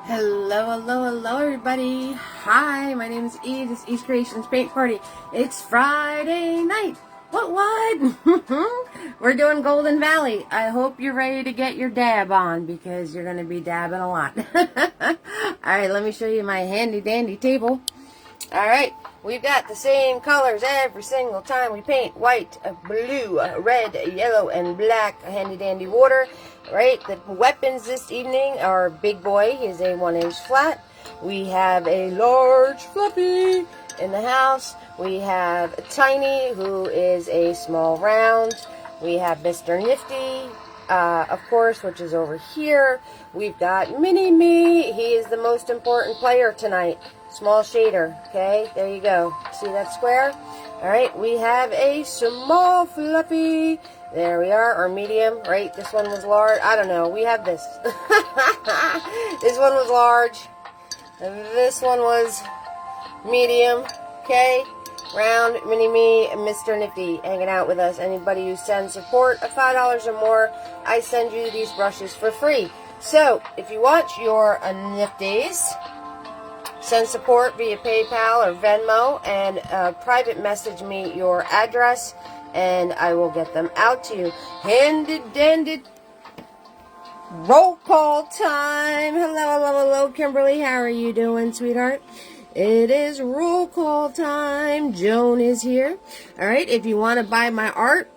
Hello, everybody. Hi, my name is Eve. This is Eve's Creations Paint Party. It's Friday night. What? We're doing Golden Valley. I hope you're ready to get your dab on because you're going to be dabbing a lot. Alright, let me show you my handy dandy table. Alright, we've got the same colors every single time we paint. White, blue, red, yellow, and black. Handy dandy water. Right, the weapons this evening are Big Boy. He's a 1-inch flat. We have a large Fluffy in the house. We have Tiny, who is a small round. We have Mr. Nifty, of course, which is over here. We've got Mini-Me. He is the most important player tonight. Small shader, okay? There you go. See that square? All right, we have a small Fluffy. There we are, or medium, right? This one was large. I don't know. We have this. This one was large. This one was medium. Okay? Round, Mini-Me, and Mr. Nifty hanging out with us. Anybody who sends support of $5 or more, I send you these brushes for free. So, if you want your Nifties, send support via PayPal or Venmo and private message me your address, and I will get them out to you. Handy dandy roll call time. Hello, Kimberly. How are you doing, sweetheart? It is roll call time. Joan is here. All right, if you want to buy my art,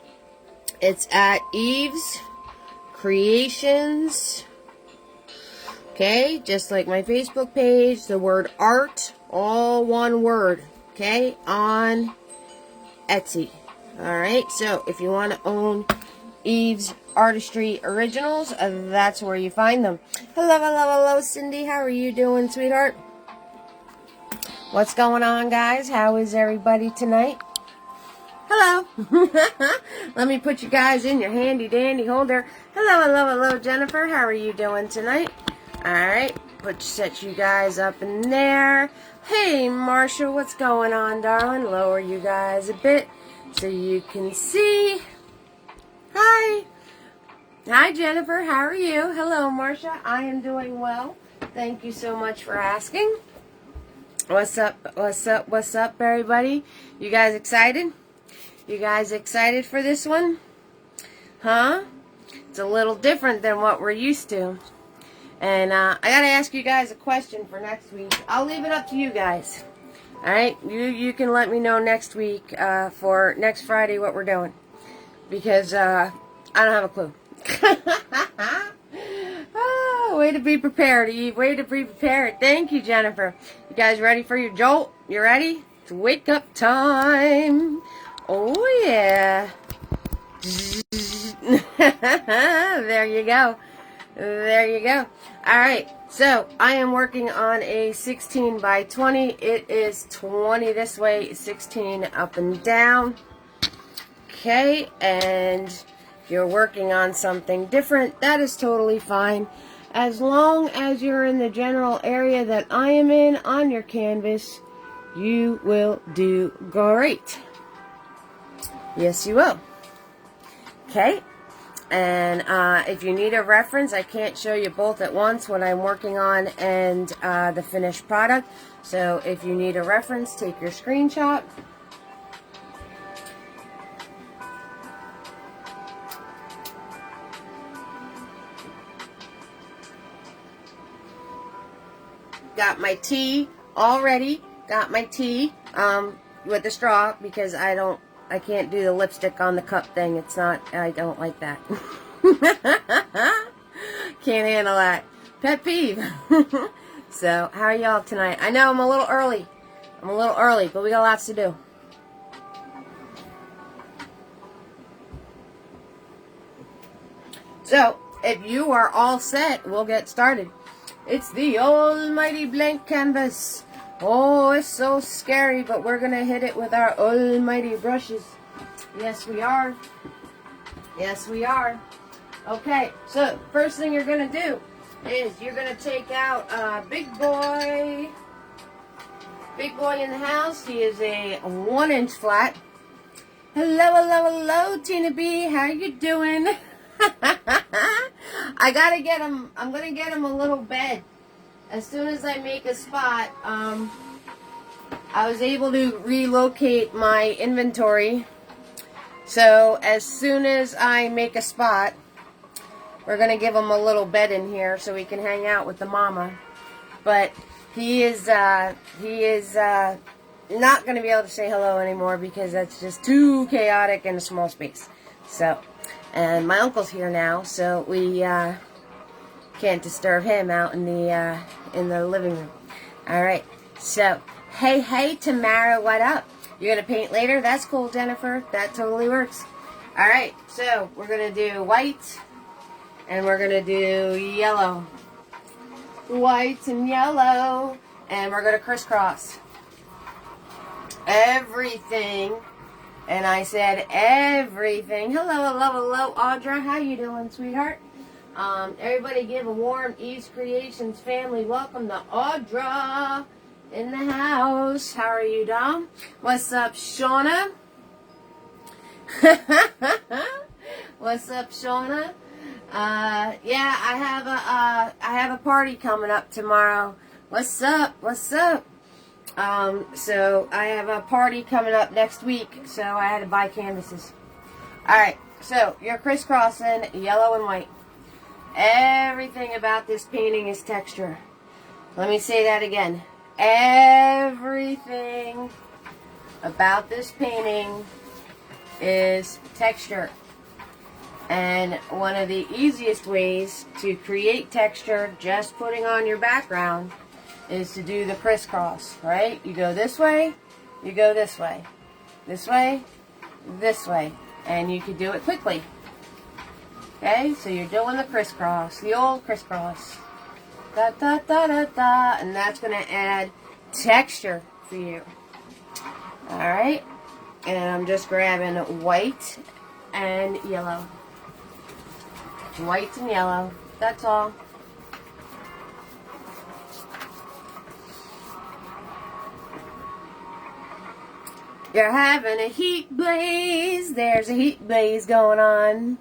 it's at Eve's Creations. Okay, just like my Facebook page, the word art, all one word, okay, on Etsy. Alright, so if you want to own Eve's Artistry Originals, that's where you find them. Hello, Cindy. How are you doing, sweetheart? What's going on, guys? How is everybody tonight? Hello. Let me put you guys in your handy dandy holder. Hello, Jennifer. How are you doing tonight? Alright, set you guys up in there. Hey, Marsha, what's going on, darling? Lower you guys a bit so you can see. Hi. Hi, Jennifer. How are you? Hello, Marsha. I am doing well. Thank you so much for asking. What's up, everybody? You guys excited? You guys excited for this one? Huh? It's a little different than what we're used to. And I gotta ask you guys a question for next week. I'll leave it up to you guys. Alright? You can let me know next week, for next Friday, what we're doing. Because, I don't have a clue. Oh, way to be prepared, Eve. Way to be prepared. Thank you, Jennifer. You guys ready for your jolt? You ready? It's wake up time. Oh, yeah. There you go. There you go. Alright, so I am working on a 16 by 20. It is 20 this way, 16 up and down. Okay, and if you're working on something different, that is totally fine. As long as you're in the general area that I am in on your canvas, you will do great. Yes, you will. Okay. And if you need a reference, I can't show you both at once what I'm working on and the finished product. So if you need a reference, take your screenshot. Got my tea already. Got my tea with the straw because I can't do the lipstick on the cup thing. It's not, I don't like that. Can't handle that. Pet peeve. So, how are y'all tonight? I know I'm a little early. But we got lots to do. So, if you are all set, we'll get started. It's the almighty blank canvas. Oh, it's so scary, but we're going to hit it with our almighty brushes. Yes, we are. Yes, we are. Okay, so first thing you're going to do is you're going to take out Big Boy. Big Boy in the house. He is a 1-inch flat. Hello, Tina B. How you doing? I got to get him. I'm going to get him a little bed. as soon as I make a spot, I was able to relocate my inventory. So as soon as I make a spot, we're going to give him a little bed in here so he can hang out with the mama. But he is not going to be able to say hello anymore because that's just too chaotic in a small space. So, and my uncle's here now, so we can't disturb him out in the living room. All right. So, hey, Tamara, what up? You're going to paint later? That's cool, Jennifer. That totally works. All right. So, we're going to do white and we're going to do yellow. White and yellow. And we're going to crisscross everything. And I said everything. Hello, Audra. How you doing, sweetheart? Everybody give a warm Eve's Creations family welcome to Audra in the house. How are you, Dom? What's up, Shauna? What's up, Shauna? Yeah, I have a party coming up tomorrow. What's up? So I have a party coming up next week, so I had to buy canvases. Alright, so you're crisscrossing yellow and white. Everything about this painting is texture. Let me say that again. Everything about this painting is texture. And one of the easiest ways to create texture, just putting on your background, is to do the crisscross, right? You go this way, you go this way, this way, this way, and you can do it quickly. Okay, so you're doing the crisscross, the old crisscross. Da, da, da, da, da, and that's going to add texture for you. Alright, and I'm just grabbing white and yellow. White and yellow, that's all. You're having a heat blaze. There's a heat blaze going on.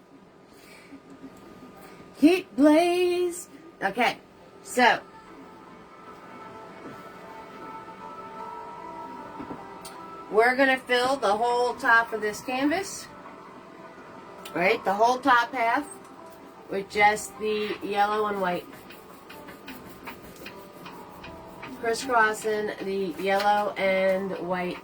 Heat blaze. Okay, so we're going to fill the whole top of this canvas, right? The whole top half with just the yellow and white. Crisscrossing the yellow and white.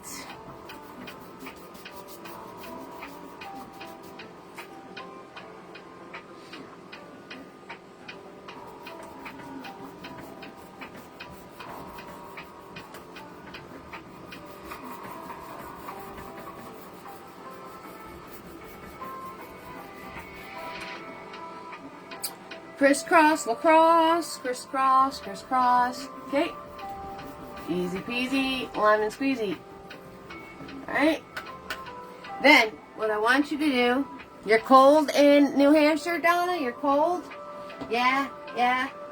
Crisscross, lacrosse, crisscross, crisscross. Okay. Easy peasy, lemon squeezy. Alright. Then, what I want you to do, you're cold in New Hampshire, Donna? You're cold? Yeah.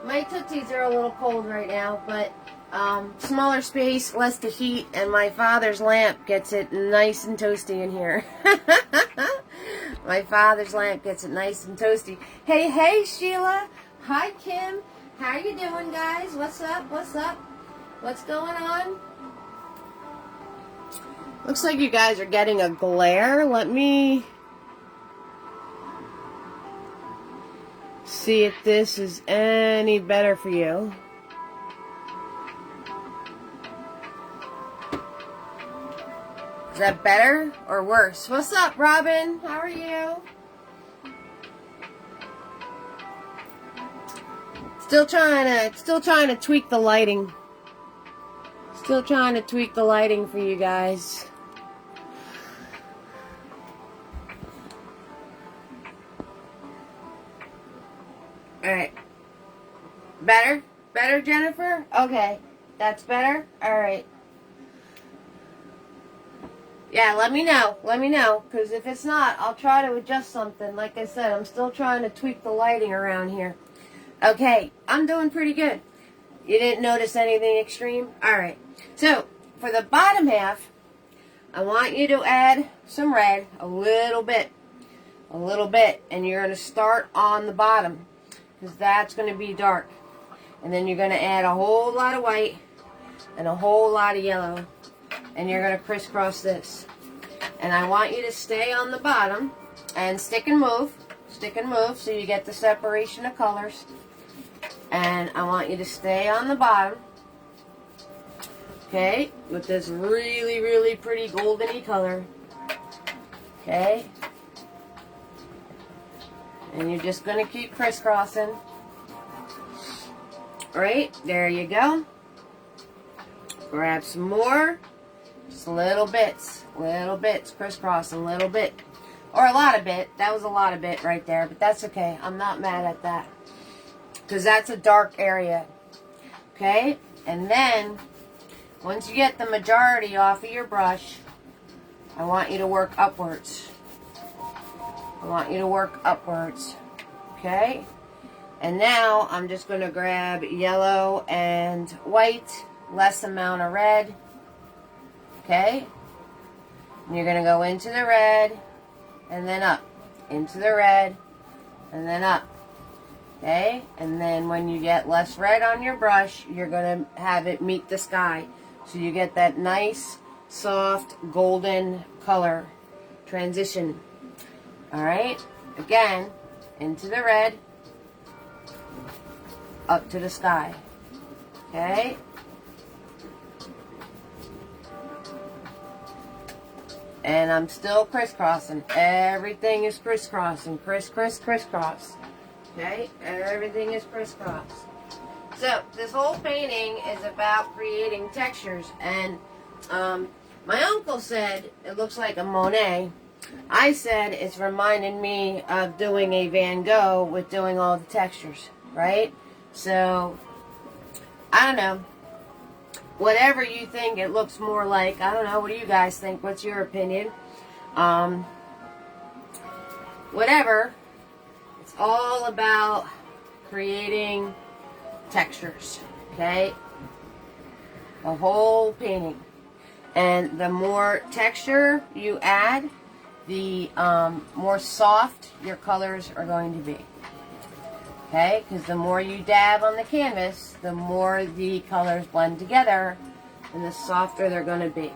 My tootsies are a little cold right now, but smaller space, less to heat, and my father's lamp gets it nice and toasty in here. My father's lamp gets it nice and toasty. Hey, Sheila. Hi, Kim. How you doing, guys? What's up? What's going on? Looks like you guys are getting a glare. Let me see if this is any better for you. Is that better or worse? What's up, Robin? How are you? Still trying to tweak the lighting. Still trying to tweak the lighting for you guys. Alright. Better? Better, Jennifer? Okay. That's better? Alright. Yeah, let me know, because if it's not, I'll try to adjust something. Like I said, I'm still trying to tweak the lighting around here. Okay, I'm doing pretty good. You didn't notice anything extreme? Alright, so, for the bottom half, I want you to add some red, a little bit, and you're going to start on the bottom, because that's going to be dark. And then you're going to add a whole lot of white and a whole lot of yellow. And you're going to crisscross this. And I want you to stay on the bottom and stick and move. Stick and move so you get the separation of colors. And I want you to stay on the bottom. Okay, with this really, really pretty goldeny color. Okay. And you're just going to keep crisscrossing. Right, there you go. Grab some more. Just little bits, crisscrossing a little bit. Or a lot of bit. That was a lot of bit right there, but that's okay. I'm not mad at that. Because that's a dark area. Okay, and then once you get the majority off of your brush, I want you to work upwards. I want you to work upwards. Okay? And now I'm just going to grab yellow and white, less amount of red. Okay? And you're going to go into the red and then up. Into the red and then up. Okay? And then when you get less red on your brush, you're going to have it meet the sky. So you get that nice, soft, golden color transition. Alright? Again, into the red, up to the sky. Okay? And I'm still crisscrossing. Everything is crisscrossing. Crisscross. Okay? Everything is crisscross. So, this whole painting is about creating textures. And my uncle said it looks like a Monet. I said it's reminding me of doing a Van Gogh with doing all the textures, right? So, I don't know. Whatever you think it looks more like, I don't know. What do you guys think? What's your opinion? Whatever. It's all about creating textures, okay? The whole painting. And the more texture you add, the more soft your colors are going to be. Okay? Because the more you dab on the canvas, the more the colors blend together and the softer they're going to be.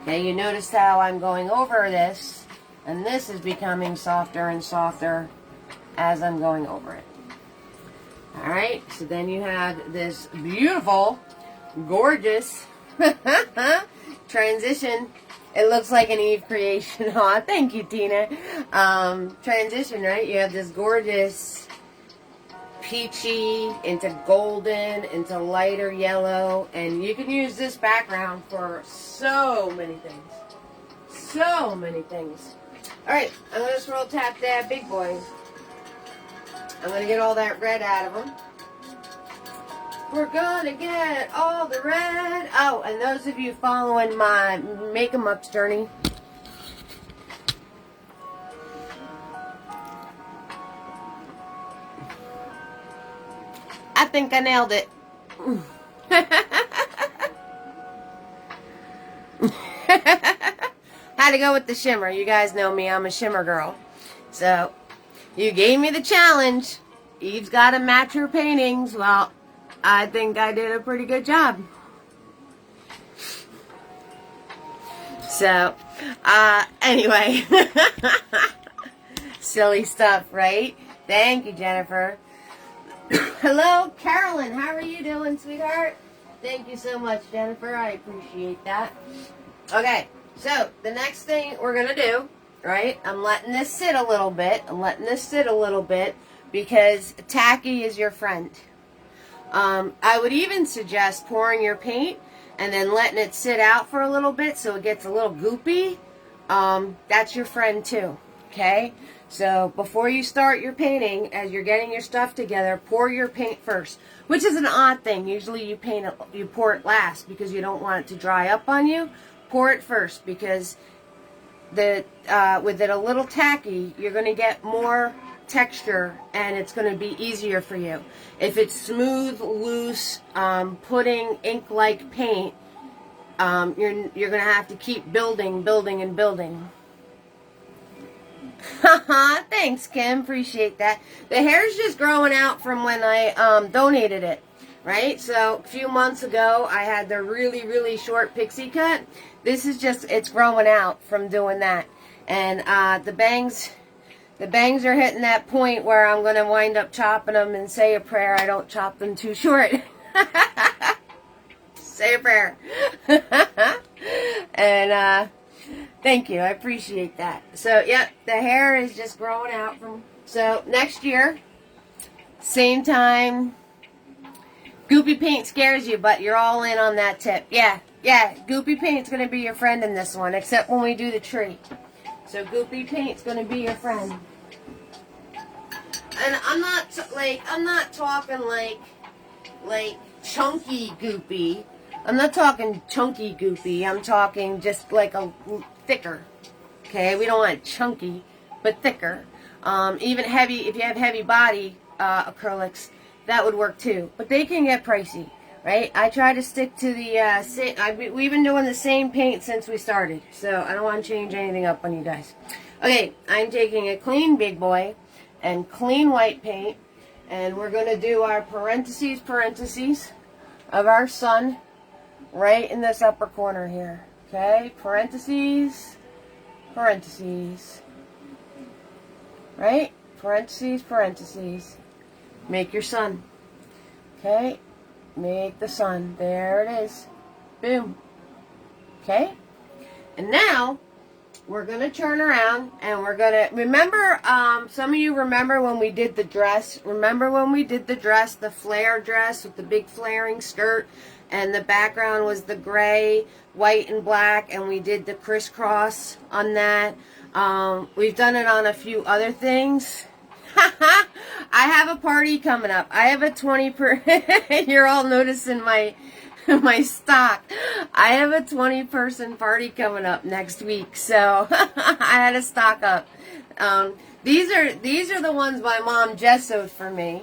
Okay, you notice how I'm going over this, and this is becoming softer and softer as I'm going over it. Alright, so then you have this beautiful, gorgeous transition. It looks like an Eve creation. Aw, thank you, Tina. Transition, right? You have this gorgeous peachy into golden into lighter yellow, and you can use this background for so many things. So many things. Alright, I'm going to swirl tap dab big boys. I'm going to get all that red out of them. We're gonna get all the red. Oh, and those of you following my Make 'em Ups journey, I think I nailed it. Had to go with the shimmer. You guys know me, I'm a shimmer girl. So, you gave me the challenge. Eve's got to match her paintings. Well, I think I did a pretty good job. So, anyway. Silly stuff, right? Thank you, Jennifer. Hello, Carolyn. How are you doing, sweetheart? Thank you so much, Jennifer. I appreciate that. Okay, so the next thing we're going to do, right? I'm letting this sit a little bit. Because tacky is your friend. I would even suggest pouring your paint and then letting it sit out for a little bit so it gets a little goopy. That's your friend too, okay? So before you start your painting, as you're getting your stuff together, pour your paint first, which is an odd thing. Usually you pour it last because you don't want it to dry up on you. Pour it first because with it a little tacky, you're going to get more texture and it's going to be easier for you. If it's smooth, loose, pudding, ink-like paint, you're going to have to keep building. Haha, thanks, Kim. Appreciate that. The hair's just growing out from when I donated it. right? So a few months ago, I had the really, really short pixie cut. This is just, it's growing out from doing that. And the bangs are hitting that point where I'm going to wind up chopping them and say a prayer I don't chop them too short. Say a prayer. And thank you. I appreciate that. So, yeah, the hair is just growing out from... So, next year, same time, Goopy Paint scares you, but you're all in on that tip. Yeah, Goopy Paint's going to be your friend in this one, except when we do the tree. So, Goopy Paint's going to be your friend. And I'm not talking like chunky Goopy. I'm not talking chunky Goopy. I'm talking just like a thicker. Okay, we don't want chunky, but thicker. Even heavy, if you have heavy body acrylics, that would work too. But they can get pricey, right? I try to stick to the we've been doing the same paint since we started, so I don't want to change anything up on you guys. Okay, I'm taking a clean big boy and clean white paint, and we're going to do our parentheses of our sun right in this upper corner here. Okay, parentheses, right? Parentheses. Make your sun. Okay, make the sun. There it is. Boom. Okay, and now we're going to turn around and we're going to, remember, some of you remember when we did the dress. Remember when we did the dress, the flare dress with the big flaring skirt, and the background was the gray, white, and black, and we did the crisscross on that. We've done it on a few other things. I have a party coming up. I have a you're all noticing my stock. I have a 20-person party coming up next week, so I had to stock up. These are the ones my mom gessoed for me.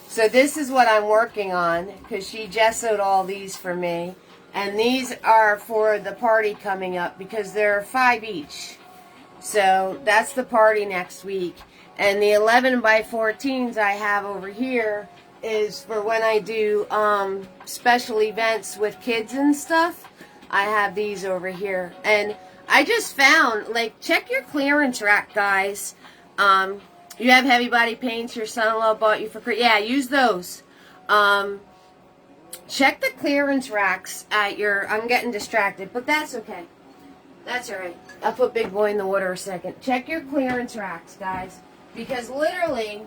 So this is what I'm working on, because she gessoed all these for me. And these are for the party coming up, because they're 5 each. So that's the party next week. And the 11 by 14s I have over here is for when I do special events with kids and stuff. I have these over here. And I just found, like, check your clearance rack, guys. You have heavy body paints your son-in-law bought you for... Yeah, use those. Check the clearance racks at your... I'm getting distracted, but that's okay. That's alright. I'll put Big Boy in the water a second. Check your clearance racks, guys. Because literally,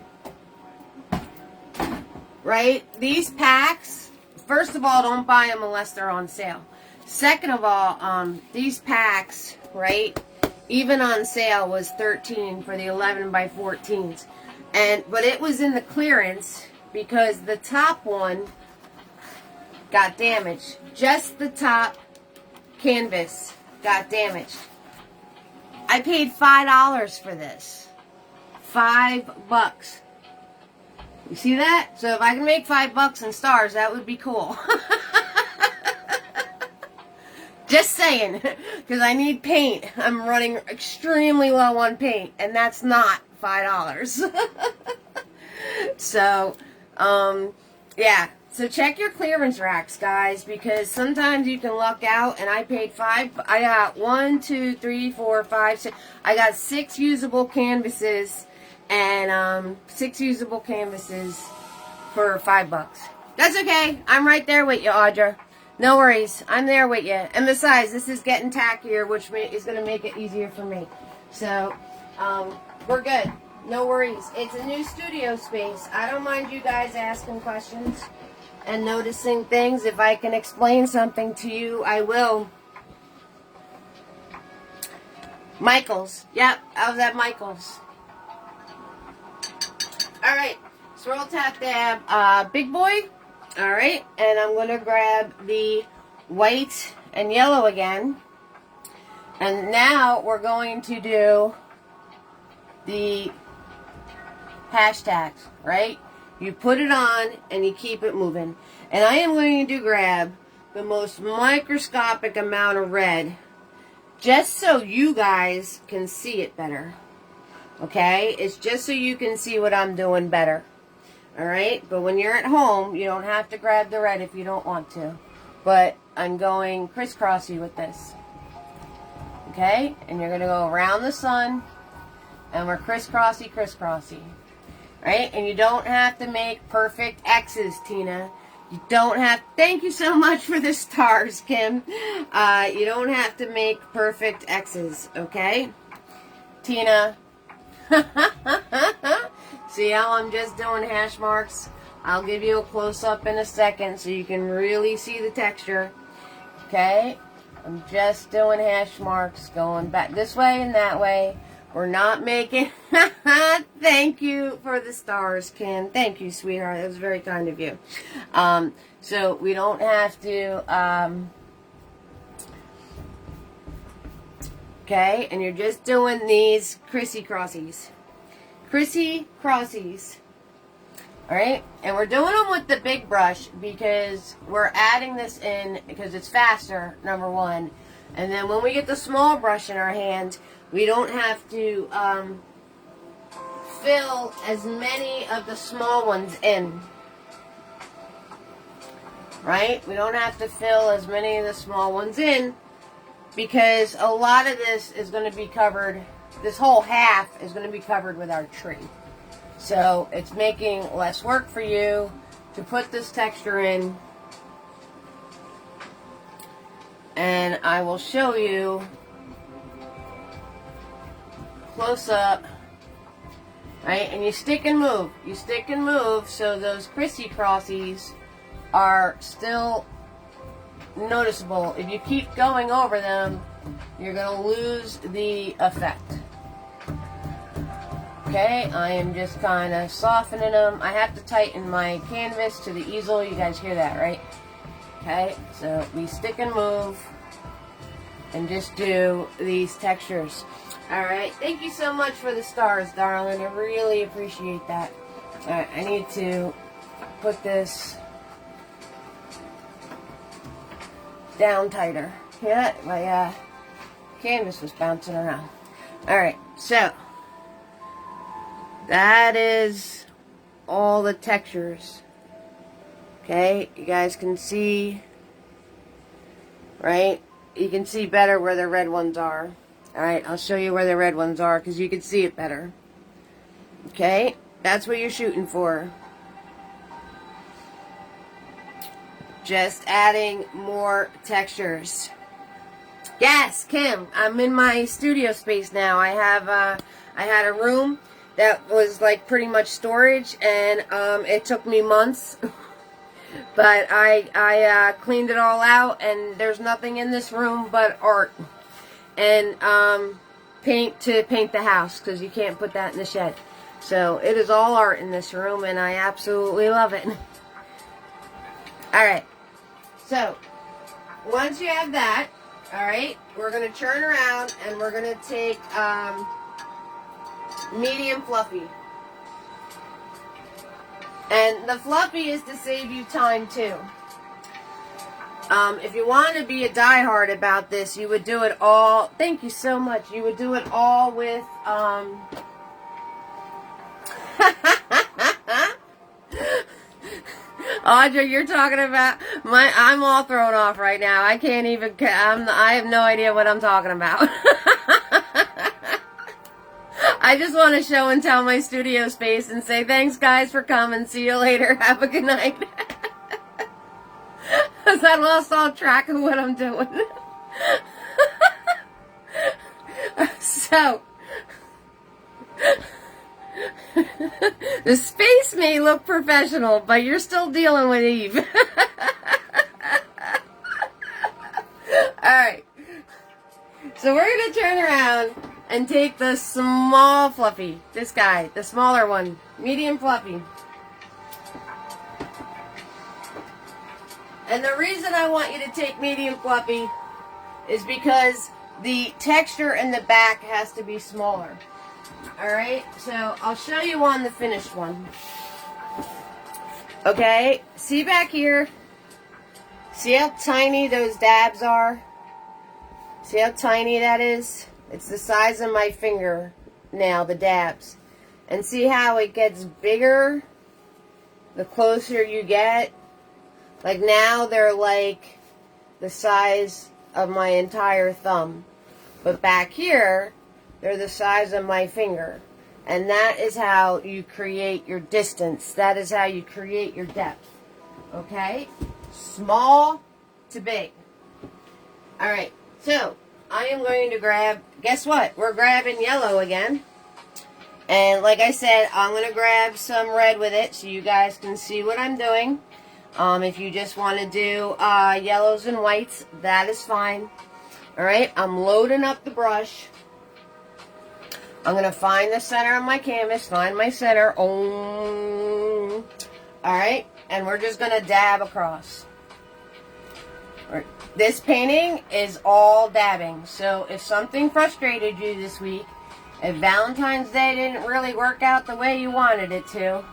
right, these packs, first of all, don't buy them unless they're on sale. Second of all, these packs, right, even on sale was $13 for the 11 by 14s. But it was in the clearance because the top one got damaged. Just the top canvas got damaged. I paid $5 for this. $5. You see that? So if I can make $5 in stars, that would be cool. Just saying, because I need paint. I'm running extremely low on paint, and that's not $5. So, yeah. So check your clearance racks, guys, because sometimes you can luck out, and I paid $5. I got 1, 2, 3, 4, 5, 6. I got 6 usable canvases, and 6 usable canvases for $5. That's okay. I'm right there with you, Audra. No worries. I'm there with you. And besides, this is getting tackier, which is going to make it easier for me. So, we're good. No worries. It's a new studio space. I don't mind you guys asking questions and noticing things. If I can explain something to you, I will. Michael's. Yep, I was at Michael's. Alright, swirl tap dab Big Boy. Alright, and I'm going to grab the white and yellow again. And now we're going to do the hashtags, right? You put it on and you keep it moving. And I am going to grab the most microscopic amount of red just so you guys can see it better. Okay? It's just so you can see what I'm doing better. Alright, but when you're at home, you don't have to grab the red if you don't want to. But I'm going crisscrossy with this. Okay, and you're going to go around the sun, and we're crisscrossy, crisscrossy. Right, and you don't have to make perfect X's, Tina. You don't have, thank you so much for the stars, Kim. You don't have to make perfect X's, okay? Tina. See how I'm just doing hash marks? I'll give you a close-up in a second so you can really see the texture. Okay? I'm just doing hash marks, going back this way and that way. We're not making... Thank you for the stars, Kim. Thank you, sweetheart. That was very kind of you. So we don't have to... okay, and you're just doing these crissy-crossies. Crissy-crossies. Alright, and we're doing them with the big brush because we're adding this in because it's faster, number one. And then when we get the small brush in our hand, we don't have to fill as many of the small ones in. Right? We don't have to fill as many of the small ones in because a lot of this is going to be covered, this whole half is going to be covered with our tree. So it's making less work for you to put this texture in. And I will show you close up. Right? And you stick and move. You stick and move so those crissy-crossies are still noticeable. If you keep going over them, you're going to lose the effect. Okay, I am just kind of softening them. I have to tighten my canvas to the easel. You guys hear that, right? Okay, so we stick and move and just do these textures. Alright, thank you so much for the stars, darling. I really appreciate that. Alright, I need to put this down tighter. Yeah, my canvas was bouncing around. Alright, so that is all the textures. Okay, you guys can see, right? You can see better where the red ones are. Alright, I'll show you where the red ones are because you can see it better. Okay, that's what you're shooting for. Just adding more textures. Yes, Kim, I'm in my studio space now. I had a room that was like pretty much storage, and it took me months. But I cleaned it all out, and there's nothing in this room but art. And paint to paint the house, because you can't put that in the shed. So it is all art in this room, and I absolutely love it. Alright, so once you have that, alright, we're going to turn around and we're going to take medium fluffy. And the fluffy is to save you time too. If you want to be a diehard about this, you would do it all. Thank you so much. You would do it all with Audra, you're talking about I'm all thrown off right now. I can't even. I have no idea what I'm talking about. I just want to show and tell my studio space and say thanks, guys, for coming. See you later. Have a good night. Because I lost all track of what I'm doing. So, the space may look professional, but you're still dealing with Eve. Alright. So we're going to turn around and take the small fluffy. This guy, the smaller one. Medium fluffy. And the reason I want you to take medium fluffy is because the texture in the back has to be smaller. Alright, so I'll show you on the finished one. Okay, see back here? See how tiny those dabs are? See how tiny that is? It's the size of my finger now, the dabs. And see how it gets bigger the closer you get. Like now they're like the size of my entire thumb. But back here, they're the size of my finger. And that is how you create your distance. That is how you create your depth. Okay? Small to big. Alright, so I am going to grab, guess what? We're grabbing yellow again. And like I said, I'm going to grab some red with it so you guys can see what I'm doing. If you just want to do yellows and whites, that is fine. Alright, I'm loading up the brush. I'm going to find the center of my canvas, find my center. Alright, and we're just going to dab across. This painting is all dabbing. So if something frustrated you this week, if Valentine's Day didn't really work out the way you wanted it to,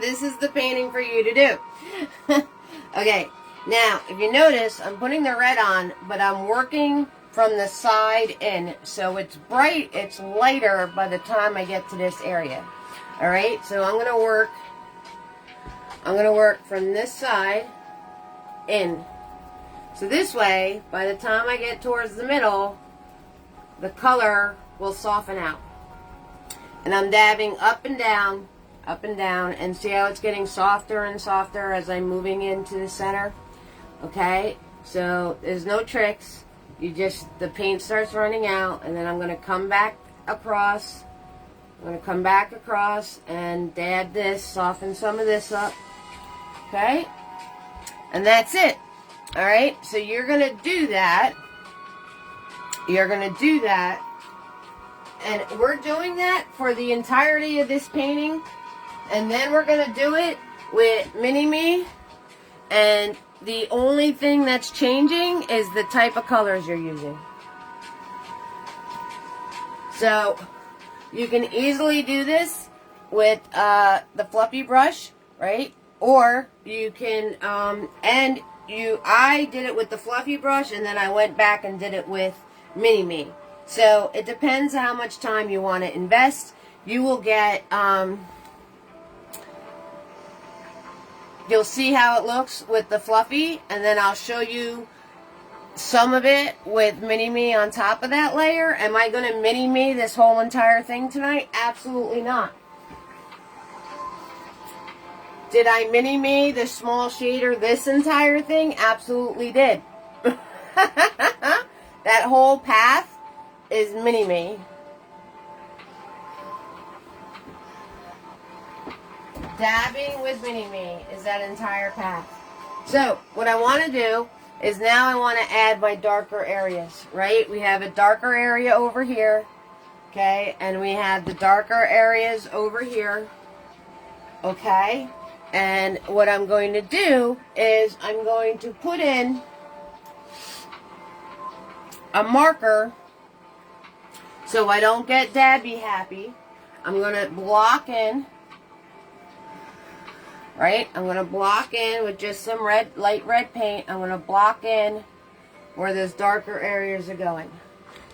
this is the painting for you to do. Okay, now if you notice, I'm putting the red on, but I'm working from the side in. So it's bright, it's lighter by the time I get to this area. Alright, so I'm going to work from this side in. So this way, by the time I get towards the middle, the color will soften out. And I'm dabbing up and down, and see how it's getting softer and softer as I'm moving into the center. Okay, so there's no tricks. You just, the paint starts running out, and then I'm going to come back across. I'm going to come back across and dab this, soften some of this up. Okay, and that's it. Alright, so you're going to do that. You're going to do that. And we're doing that for the entirety of this painting. And then we're going to do it with Mini-Me. And the only thing that's changing is the type of colors you're using. So, you can easily do this with the fluffy brush, right? Or you can, I did it with the fluffy brush, and then I went back and did it with Mini-Me. So it depends how much time you want to invest. You will get, you'll see how it looks with the fluffy, and then I'll show you some of it with Mini-Me on top of that layer. Am I going to Mini-Me this whole entire thing tonight? Absolutely not. Did I Mini-Me the small shader this entire thing? Absolutely did. That whole path is Mini-Me. Dabbing with Mini-Me is that entire path. So, what I want to do is now I want to add my darker areas, right? We have a darker area over here, okay? And we have the darker areas over here, okay? And what I'm going to do is I'm going to put in a marker so I don't get dabby happy. I'm going to block in, right? I'm going to block in with just some red, light red paint. I'm going to block in where those darker areas are going.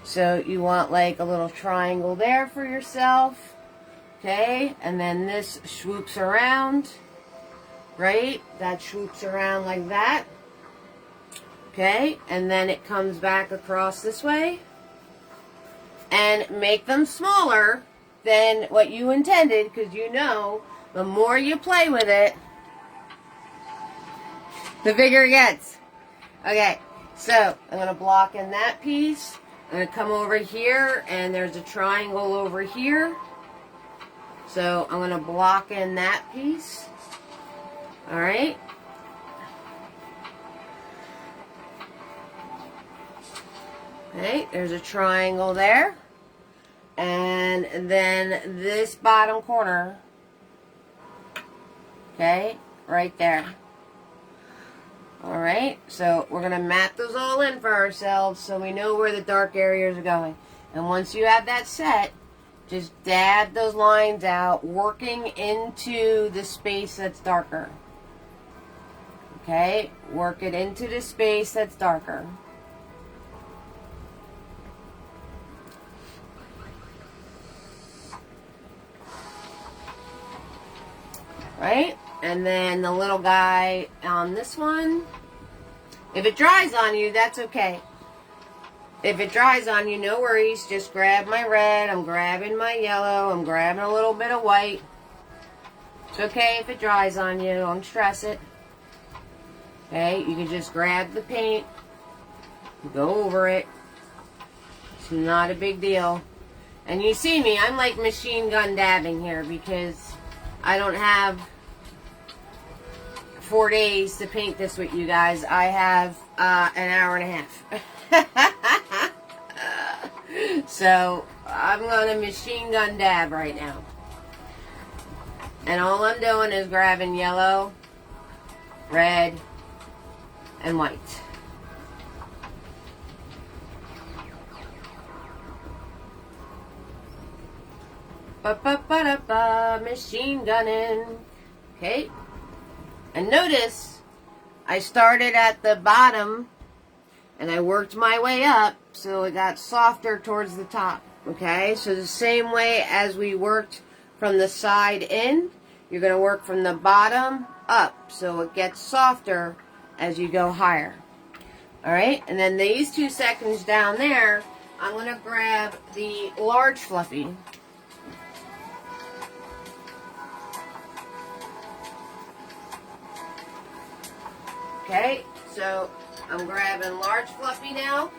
So you want like a little triangle there for yourself, okay? And then this swoops around. Right? That swoops around like that. Okay? And then it comes back across this way. And make them smaller than what you intended, because you know the more you play with it, the bigger it gets. Okay, so I'm going to block in that piece. I'm going to come over here, and there's a triangle over here. So I'm going to block in that piece. Alright. Okay, there's a triangle there. And then this bottom corner. Okay, right there. Alright, so we're going to map those all in for ourselves so we know where the dark areas are going. And once you have that set, just dab those lines out, working into the space that's darker. Okay, work it into the space that's darker. And then the little guy on this one. If it dries on you, that's okay. If it dries on you, no worries. Just grab my red. I'm grabbing my yellow. I'm grabbing a little bit of white. It's okay if it dries on you. Don't stress it. Okay, you can just grab the paint. Go over it. It's not a big deal. And you see me, I'm like machine gun dabbing here because I don't have 4 days to paint this with you guys. I have an hour and a half. So I'm going to machine gun dab right now. And all I'm doing is grabbing yellow, red, and white. Ba-ba-ba-da-ba, machine gunning. Okay. And notice, I started at the bottom and I worked my way up so it got softer towards the top. Okay, so the same way as we worked from the side in, you're going to work from the bottom up so it gets softer as you go higher. Alright, and then these 2 sections down there, I'm going to grab the large fluffy. Okay, so I'm grabbing large fluffy now.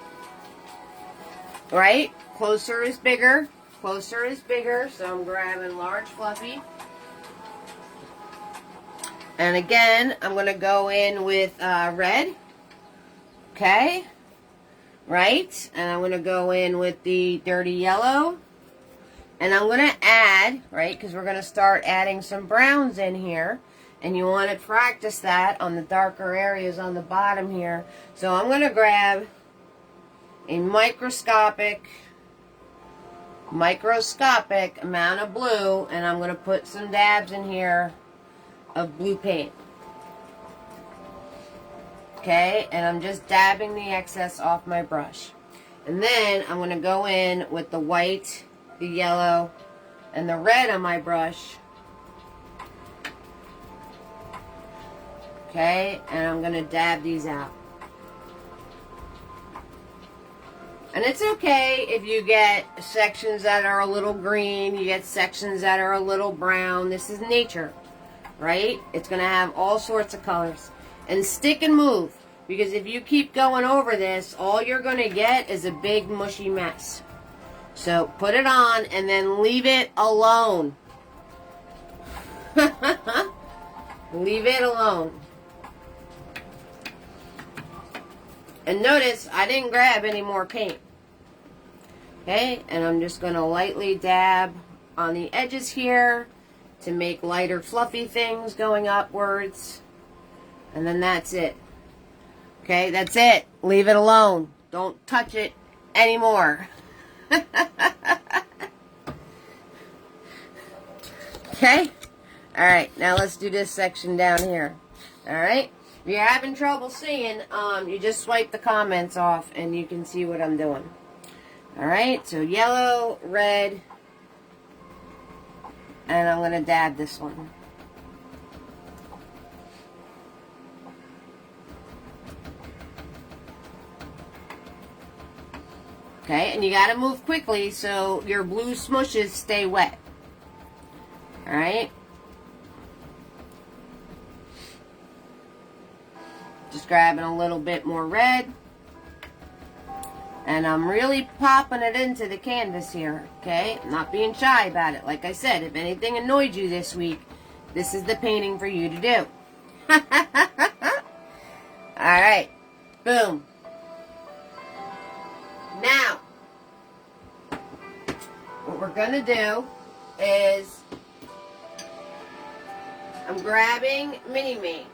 Right? Closer is bigger. Closer is bigger. So I'm grabbing large fluffy. And again, I'm going to go in with red. Okay. Right? And I'm going to go in with the dirty yellow. And I'm going to add, right, because we're going to start adding some browns in here. And you want to practice that on the darker areas on the bottom here. So I'm going to grab a microscopic amount of blue, and I'm going to put some dabs in here of blue paint. Okay, and I'm just dabbing the excess off my brush. And then I'm going to go in with the white, the yellow, and the red on my brush. Okay, and I'm going to dab these out. And it's okay if you get sections that are a little green, you get sections that are a little brown. This is nature, right? It's going to have all sorts of colors. And stick and move, because if you keep going over this, all you're going to get is a big mushy mess. So put it on and then leave it alone. Leave it alone. And notice, I didn't grab any more paint. Okay, and I'm just going to lightly dab on the edges here to make lighter fluffy things going upwards. And then that's it. Okay, that's it. Leave it alone. Don't touch it anymore. Okay? Alright, now let's do this section down here. Alright? If you're having trouble seeing, you just swipe the comments off and you can see what I'm doing. Alright, so yellow, red, and I'm going to dab this one. Okay, and you got to move quickly so your blue smushes stay wet. Alright? Just grabbing a little bit more red. And I'm really popping it into the canvas here, okay? I'm not being shy about it. Like I said, if anything annoyed you this week, this is the painting for you to do. Alright. Boom. Now, what we're going to do is I'm grabbing Mini-Me.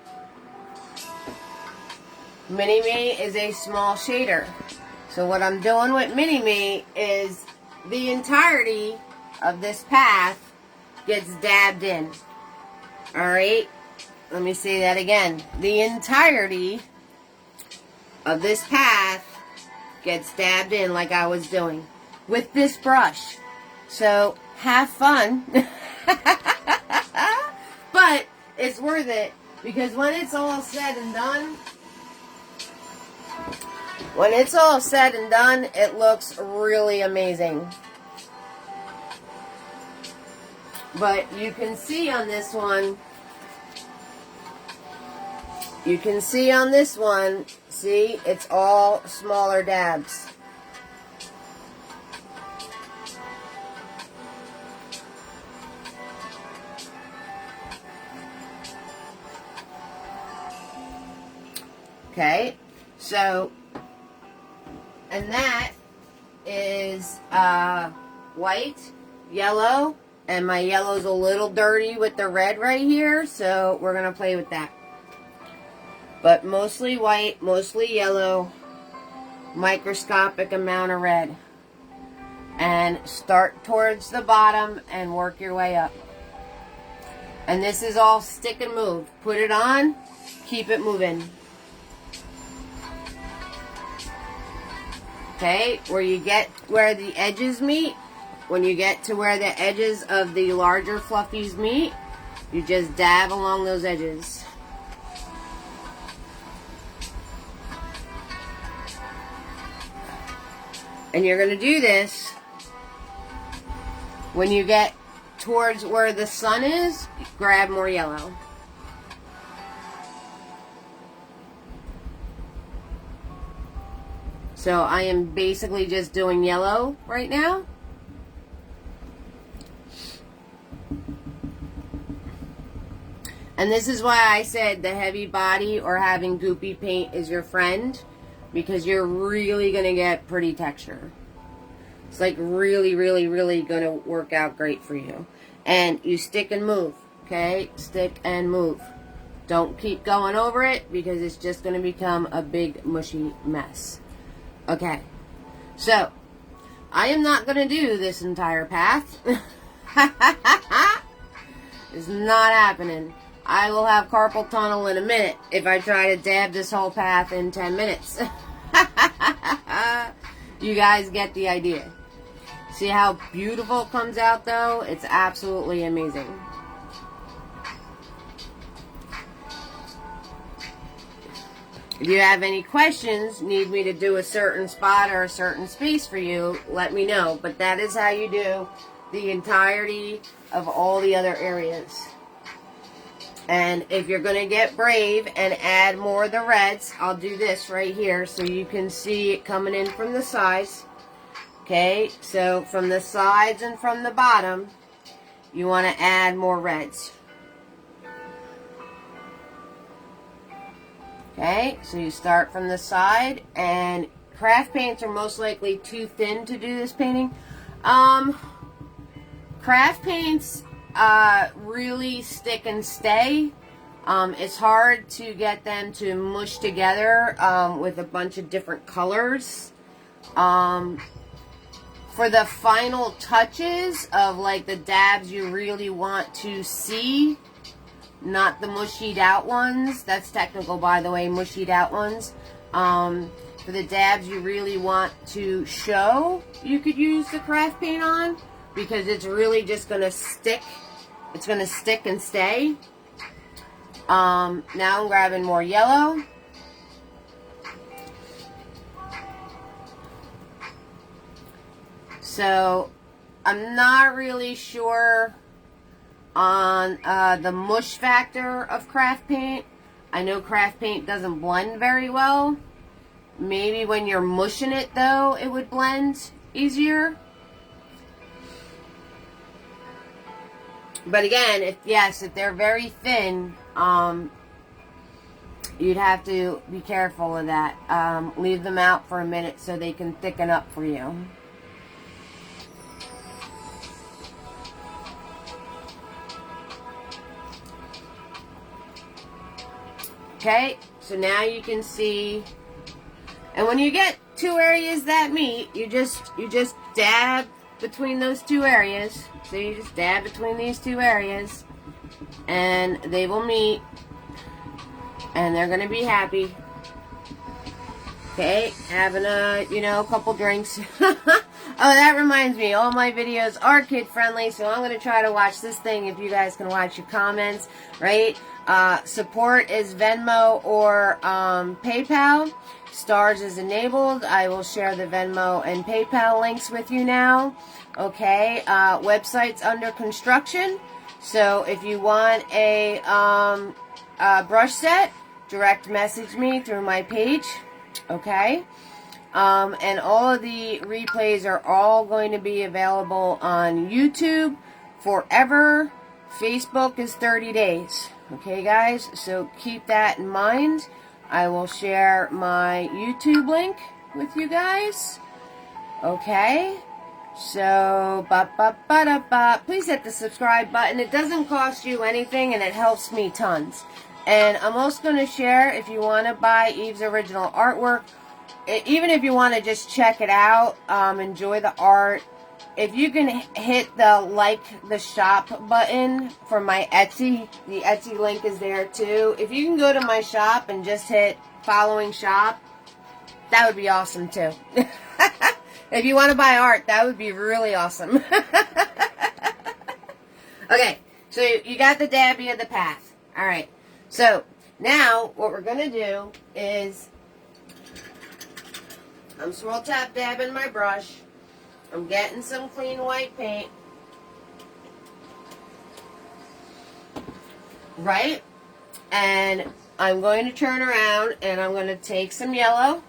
Mini-Me is a small shader. So what I'm doing with Mini-Me is the entirety of this path gets dabbed in. Alright? Let me say that again. The entirety of this path gets dabbed in like I was doing with this brush. So have fun. But it's worth it, because when it's all said and done, it looks really amazing. But you can see on this one, see, it's all smaller dabs. Okay, so, and that is white, yellow, and my yellow's a little dirty with the red right here, so we're going to play with that. But mostly white, mostly yellow, microscopic amount of red. And start towards the bottom and work your way up. And this is all stick and move. Put it on, keep it moving. Okay, where the edges meet, when you get to where the edges of the larger fluffies meet, you just dab along those edges. And you're going to do this when you get towards where the sun is, grab more yellow. So I am basically just doing yellow right now. And this is why I said the heavy body or having goopy paint is your friend, because you're really going to get pretty texture. It's like really, really, really going to work out great for you. And you stick and move, okay? Stick and move. Don't keep going over it, because it's just going to become a big mushy mess. Okay, so I am not going to do this entire path. It's not happening. I will have carpal tunnel in a minute if I try to dab this whole path in 10 minutes. You guys get the idea. See how beautiful it comes out though? It's absolutely amazing. If you have any questions, need me to do a certain spot or a certain space for you, let me know. But that is how you do the entirety of all the other areas. And if you're going to get brave and add more of the reds, I'll do this right here so you can see it coming in from the sides. Okay, so from the sides and from the bottom, you want to add more reds. Okay, so you start from the side, and craft paints are most likely too thin to do this painting. Craft paints really stick and stay. It's hard to get them to mush together with a bunch of different colors. For the final touches of like the dabs you really want to see, not the mushied out ones. That's technical, by the way, mushied out ones. For the dabs you really want to show, you could use the craft paint on, because it's really just going to stick. It's going to stick and stay. Now I'm grabbing more yellow. So I'm not really sure on the mush factor of craft paint. I know craft paint doesn't blend very well. Maybe when you're mushing it though, it would blend easier. But again, if they're very thin, you'd have to be careful of that. Leave them out for a minute so they can thicken up for you. Okay, so now you can see, and when you get two areas that meet, you just dab between those two areas. So you just dab between these two areas, and they will meet, and they're gonna be happy. Okay, having a couple drinks. Oh, that reminds me, all my videos are kid friendly, so I'm going to try to watch this thing if you guys can watch your comments, right? Support is Venmo or PayPal. Stars is enabled. I will share the Venmo and PayPal links with you now. Okay, website's under construction. So if you want a brush set, direct message me through my page. Okay. And all of the replays are all going to be available on YouTube forever. Facebook is 30 days. Okay, guys? So keep that in mind. I will share my YouTube link with you guys. Okay? So, please hit the subscribe button. It doesn't cost you anything, and it helps me tons. And I'm also going to share, if you want to buy Eve's original artwork, even if you want to just check it out, enjoy the art, if you can hit the shop button for my Etsy, the Etsy link is there too. If you can go to my shop and just hit following shop, that would be awesome too. If you want to buy art, that would be really awesome. Okay, so you got the Dabby of the path. Alright, so now what we're going to do is I'm swirl tap dabbing my brush. I'm getting some clean white paint. Right? And I'm going to turn around and I'm going to take some yellow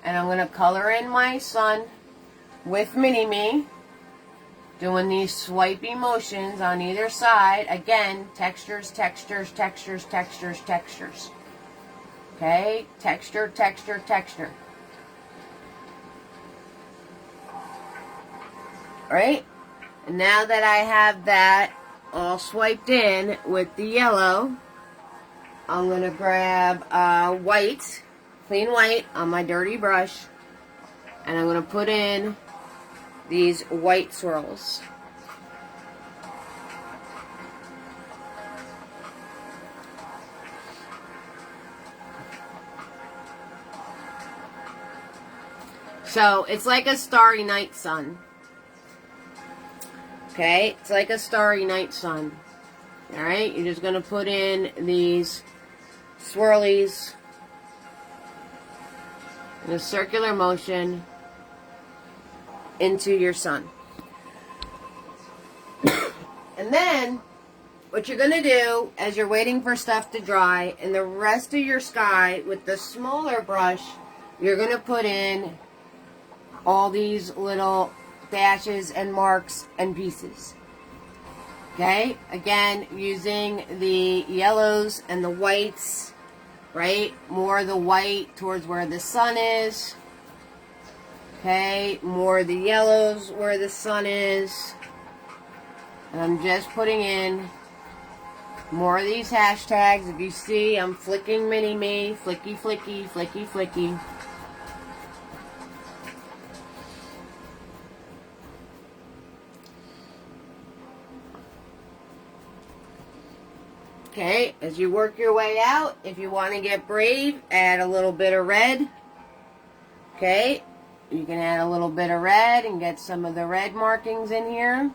and I'm going to color in my sun with Mini-Me, doing these swipey motions on either side. Again, textures, textures, textures, textures, textures. Okay? Texture, texture, texture. Right? And now that I have that all swiped in with the yellow, I'm going to grab white, clean white on my dirty brush, and I'm going to put in these white swirls. So it's like a starry night sun. Okay, it's like a starry night sun. Alright, you're just going to put in these swirlies in a circular motion into your sun. And then, what you're going to do as you're waiting for stuff to dry, in the rest of your sky, with the smaller brush, you're going to put in all these little dashes and marks and pieces. Okay, again, using the yellows and the whites, right? More the white towards where the sun is. Okay, more the yellows where the sun is. And I'm just putting in more of these hashtags. If you see, I'm flicking Mini-Me, flicky, flicky, flicky, flicky. Okay, as you work your way out, if you want to get brave, add a little bit of red. Okay, you can add a little bit of red and get some of the red markings in here.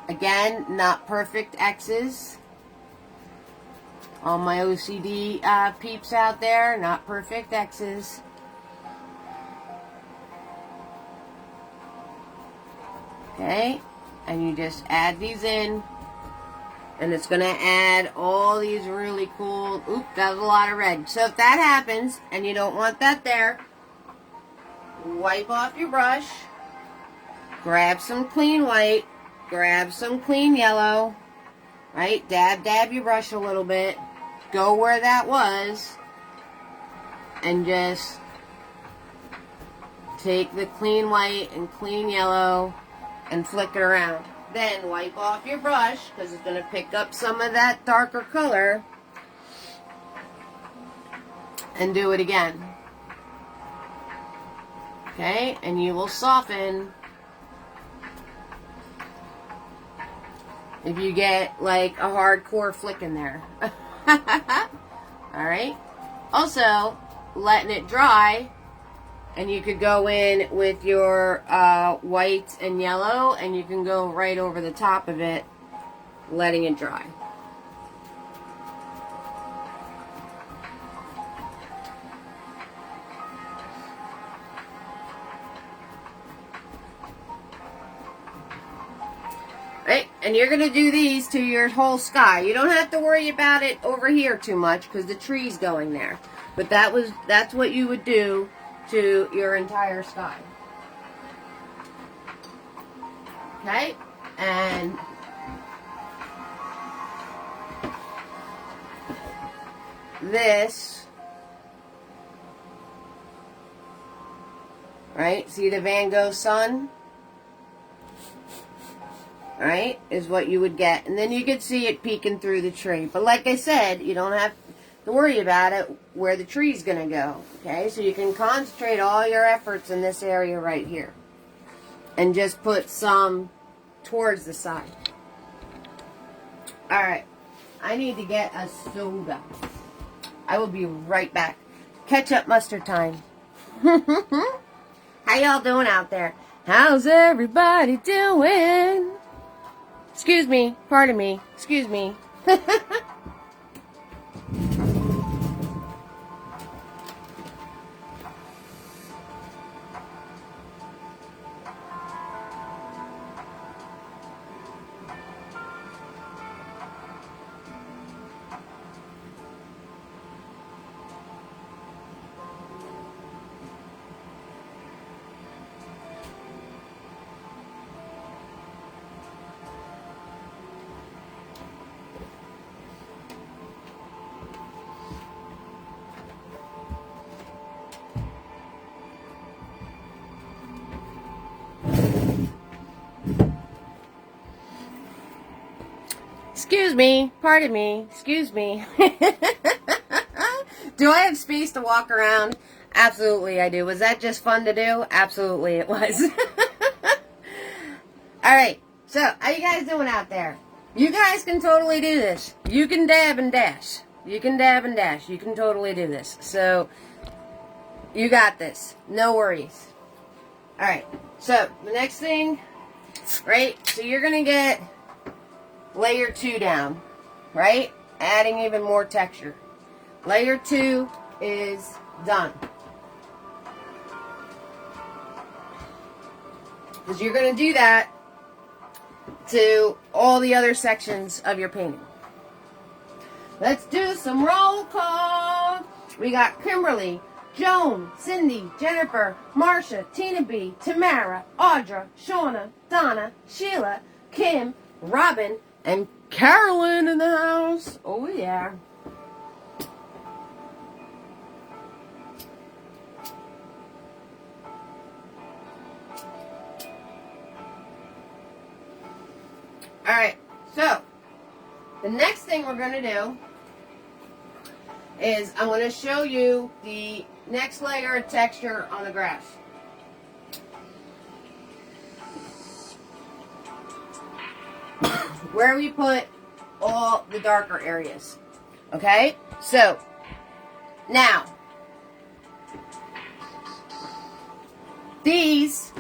Again, not perfect X's. All my OCD peeps out there, not perfect X's. Okay, and you just add these in. And it's going to add all these really cool... Oop, that was a lot of red. So if that happens, and you don't want that there, wipe off your brush, grab some clean white, grab some clean yellow, right? Dab your brush a little bit, go where that was, and just take the clean white and clean yellow and flick it around. Then wipe off your brush, because it's going to pick up some of that darker color, and do it again. Okay, and you will soften if you get like a hardcore flick in there. Alright, also letting it dry And you could go in with your white and yellow, and you can go right over the top of it, letting it dry. Right? And you're going to do these to your whole sky. You don't have to worry about it over here too much because the tree's going there. But that's what you would do to your entire sky. Okay? And this, right? See the Van Gogh sun? Right, is what you would get. And then you could see it peeking through the tree. But like I said, you don't have to worry about it where the tree's going to go. Okay, so you can concentrate all your efforts in this area right here. And just put some towards the side. Alright, I need to get a soda. I will be right back. Ketchup mustard time. How y'all doing out there? How's everybody doing? Excuse me, pardon me, excuse me. Excuse me, pardon me, excuse me. Do I have space to walk around? Absolutely I do. Was that just fun to do? Absolutely it was. Alright, so how you guys doing out there? You guys can totally do this. You can dab and dash. You can dab and dash. You can totally do this. So, you got this. No worries. Alright, so the next thing, right? So you're going to get layer 2 down, right? Adding even more texture. Layer 2 is done. Because you're going to do that to all the other sections of your painting. Let's do some roll call. We got Kimberly, Joan, Cindy, Jennifer, Marcia, Tina B, Tamara, Audra, Shauna, Donna, Sheila, Kim, Robin, and Carolyn in the house. Oh, yeah. Alright, so the next thing we're going to do is I'm going to show you the next layer of texture on the grass. Where we put all the darker areas. Okay? So, now, these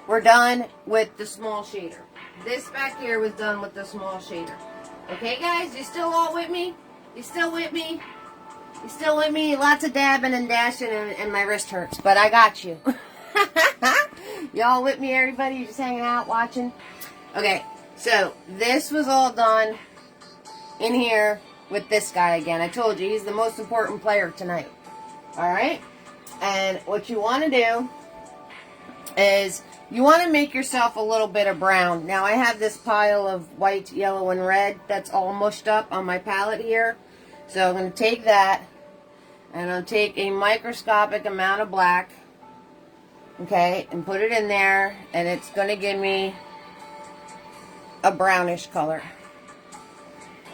were done with the small shader. This back here was done with the small shader. Okay, guys? You still all with me? You still with me? You still with me? Lots of dabbing and dashing and my wrist hurts, but I got you. Y'all with me, everybody? You just hanging out, watching? Okay. So, this was all done in here with this guy again. I told you, he's the most important player tonight. Alright? And what you want to do is, you want to make yourself a little bit of brown. Now, I have this pile of white, yellow, and red that's all mushed up on my palette here. So, I'm going to take that, and I'll take a microscopic amount of black, okay, and put it in there, and it's going to give me a brownish color.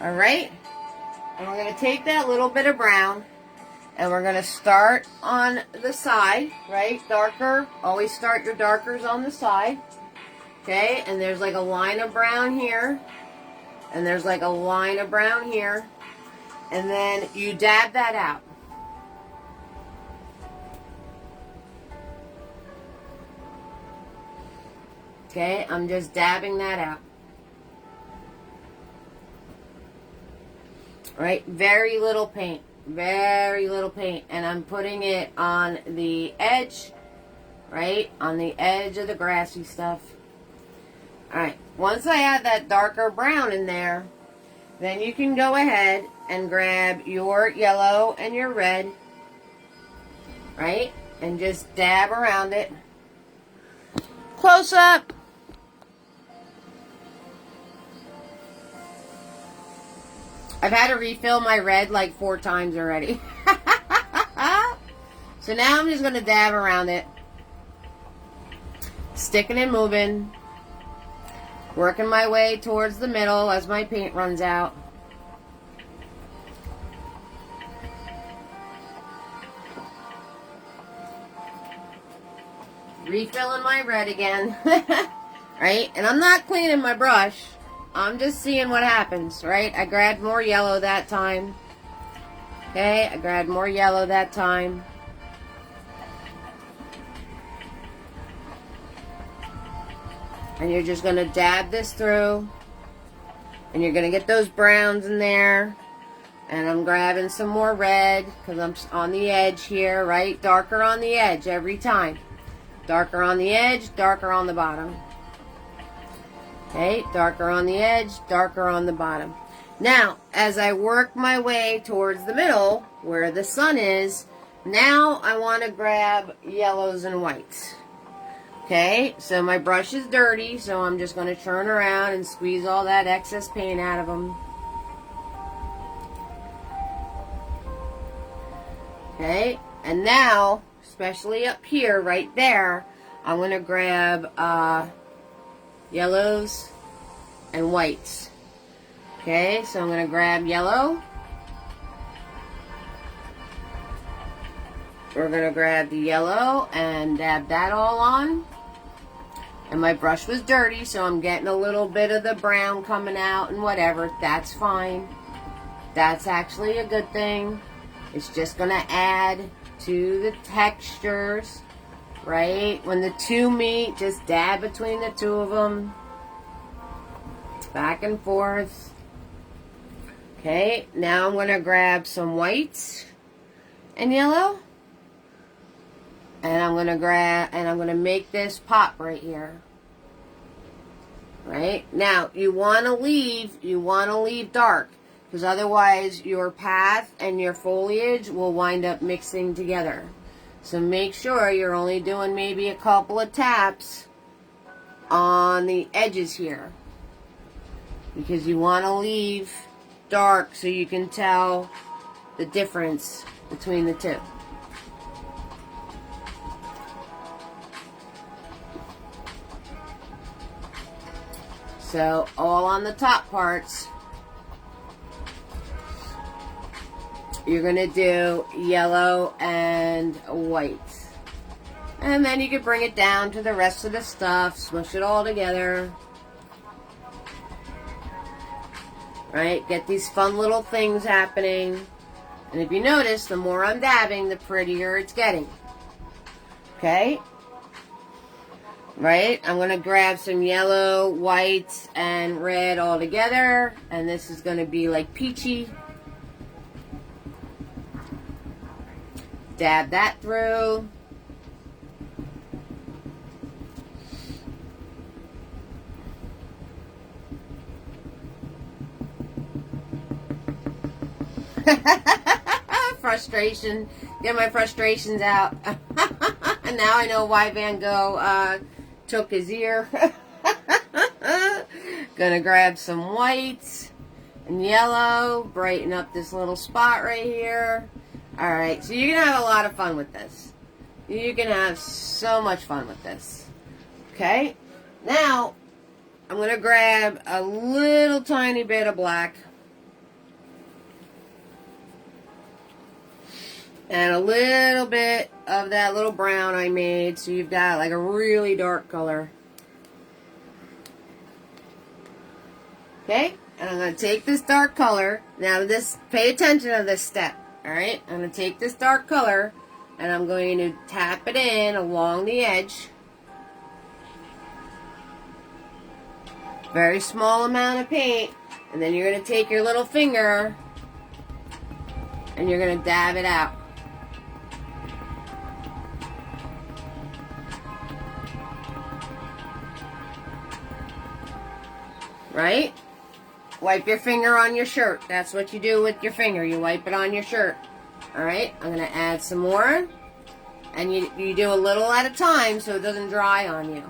Alright? And we're going to take that little bit of brown and we're going to start on the side, right? Darker. Always start your darkers on the side. Okay? And there's like a line of brown here. And there's like a line of brown here. And then you dab that out. Okay, I'm just dabbing that out. Right, very little paint. Very little paint. And I'm putting it on the edge, right? On the edge of the grassy stuff. Alright, once I add that darker brown in there, then you can go ahead and grab your yellow and your red, right? And just dab around it. Close up. I've had to refill my red like 4 times already. So now I'm just going to dab around it. Sticking and moving. Working my way towards the middle as my paint runs out. Refilling my red again. Right? And I'm not cleaning my brush. I'm just seeing what happens, right? I grabbed more yellow that time. Okay, I grabbed more yellow that time. And you're just going to dab this through. And you're going to get those browns in there. And I'm grabbing some more red because I'm on the edge here, right? Darker on the edge every time. Darker on the edge, darker on the bottom. Okay, darker on the edge, darker on the bottom. Now, as I work my way towards the middle, where the sun is, now I want to grab yellows and whites. Okay, so my brush is dirty, so I'm just going to turn around and squeeze all that excess paint out of them. Okay, and now, especially up here, right there, I'm going to grab yellows and whites. Okay, so I'm going to grab yellow. We're going to grab the yellow and dab that all on. And my brush was dirty, so I'm getting a little bit of the brown coming out and whatever. That's fine. That's actually a good thing. It's just going to add to the textures. Right? When the two meet, just dab between the two of them. Back and forth. Okay, now I'm going to grab some whites and yellow. And I'm going to make this pop right here. Right? Now, you want to leave dark. Because otherwise your path and your foliage will wind up mixing together. So make sure you're only doing maybe a couple of taps on the edges here. Because you want to leave dark so you can tell the difference between the two. So all on the top parts, you're going to do yellow and white. And then you can bring it down to the rest of the stuff, smush it all together. Right? Get these fun little things happening. And if you notice, the more I'm dabbing, the prettier it's getting. Okay? Right? I'm going to grab some yellow, white, and red all together. And this is going to be like peachy. Dab that through. Frustration. Get my frustrations out. And now I know why Van Gogh took his ear. Gonna grab some whites and yellow. Brighten up this little spot right here. Alright, so you're going to have a lot of fun with this. You can have so much fun with this. Okay? Now, I'm going to grab a little tiny bit of black. And a little bit of that little brown I made. So you've got like a really dark color. Okay? And I'm going to take this dark color. Now, pay attention to this step. Alright, I'm going to take this dark color and I'm going to tap it in along the edge. Very small amount of paint. And then you're going to take your little finger and you're going to dab it out. Right? Wipe your finger on your shirt. That's what you do with your finger. You wipe it on your shirt. Alright, I'm going to add some more. And you do a little at a time so it doesn't dry on you.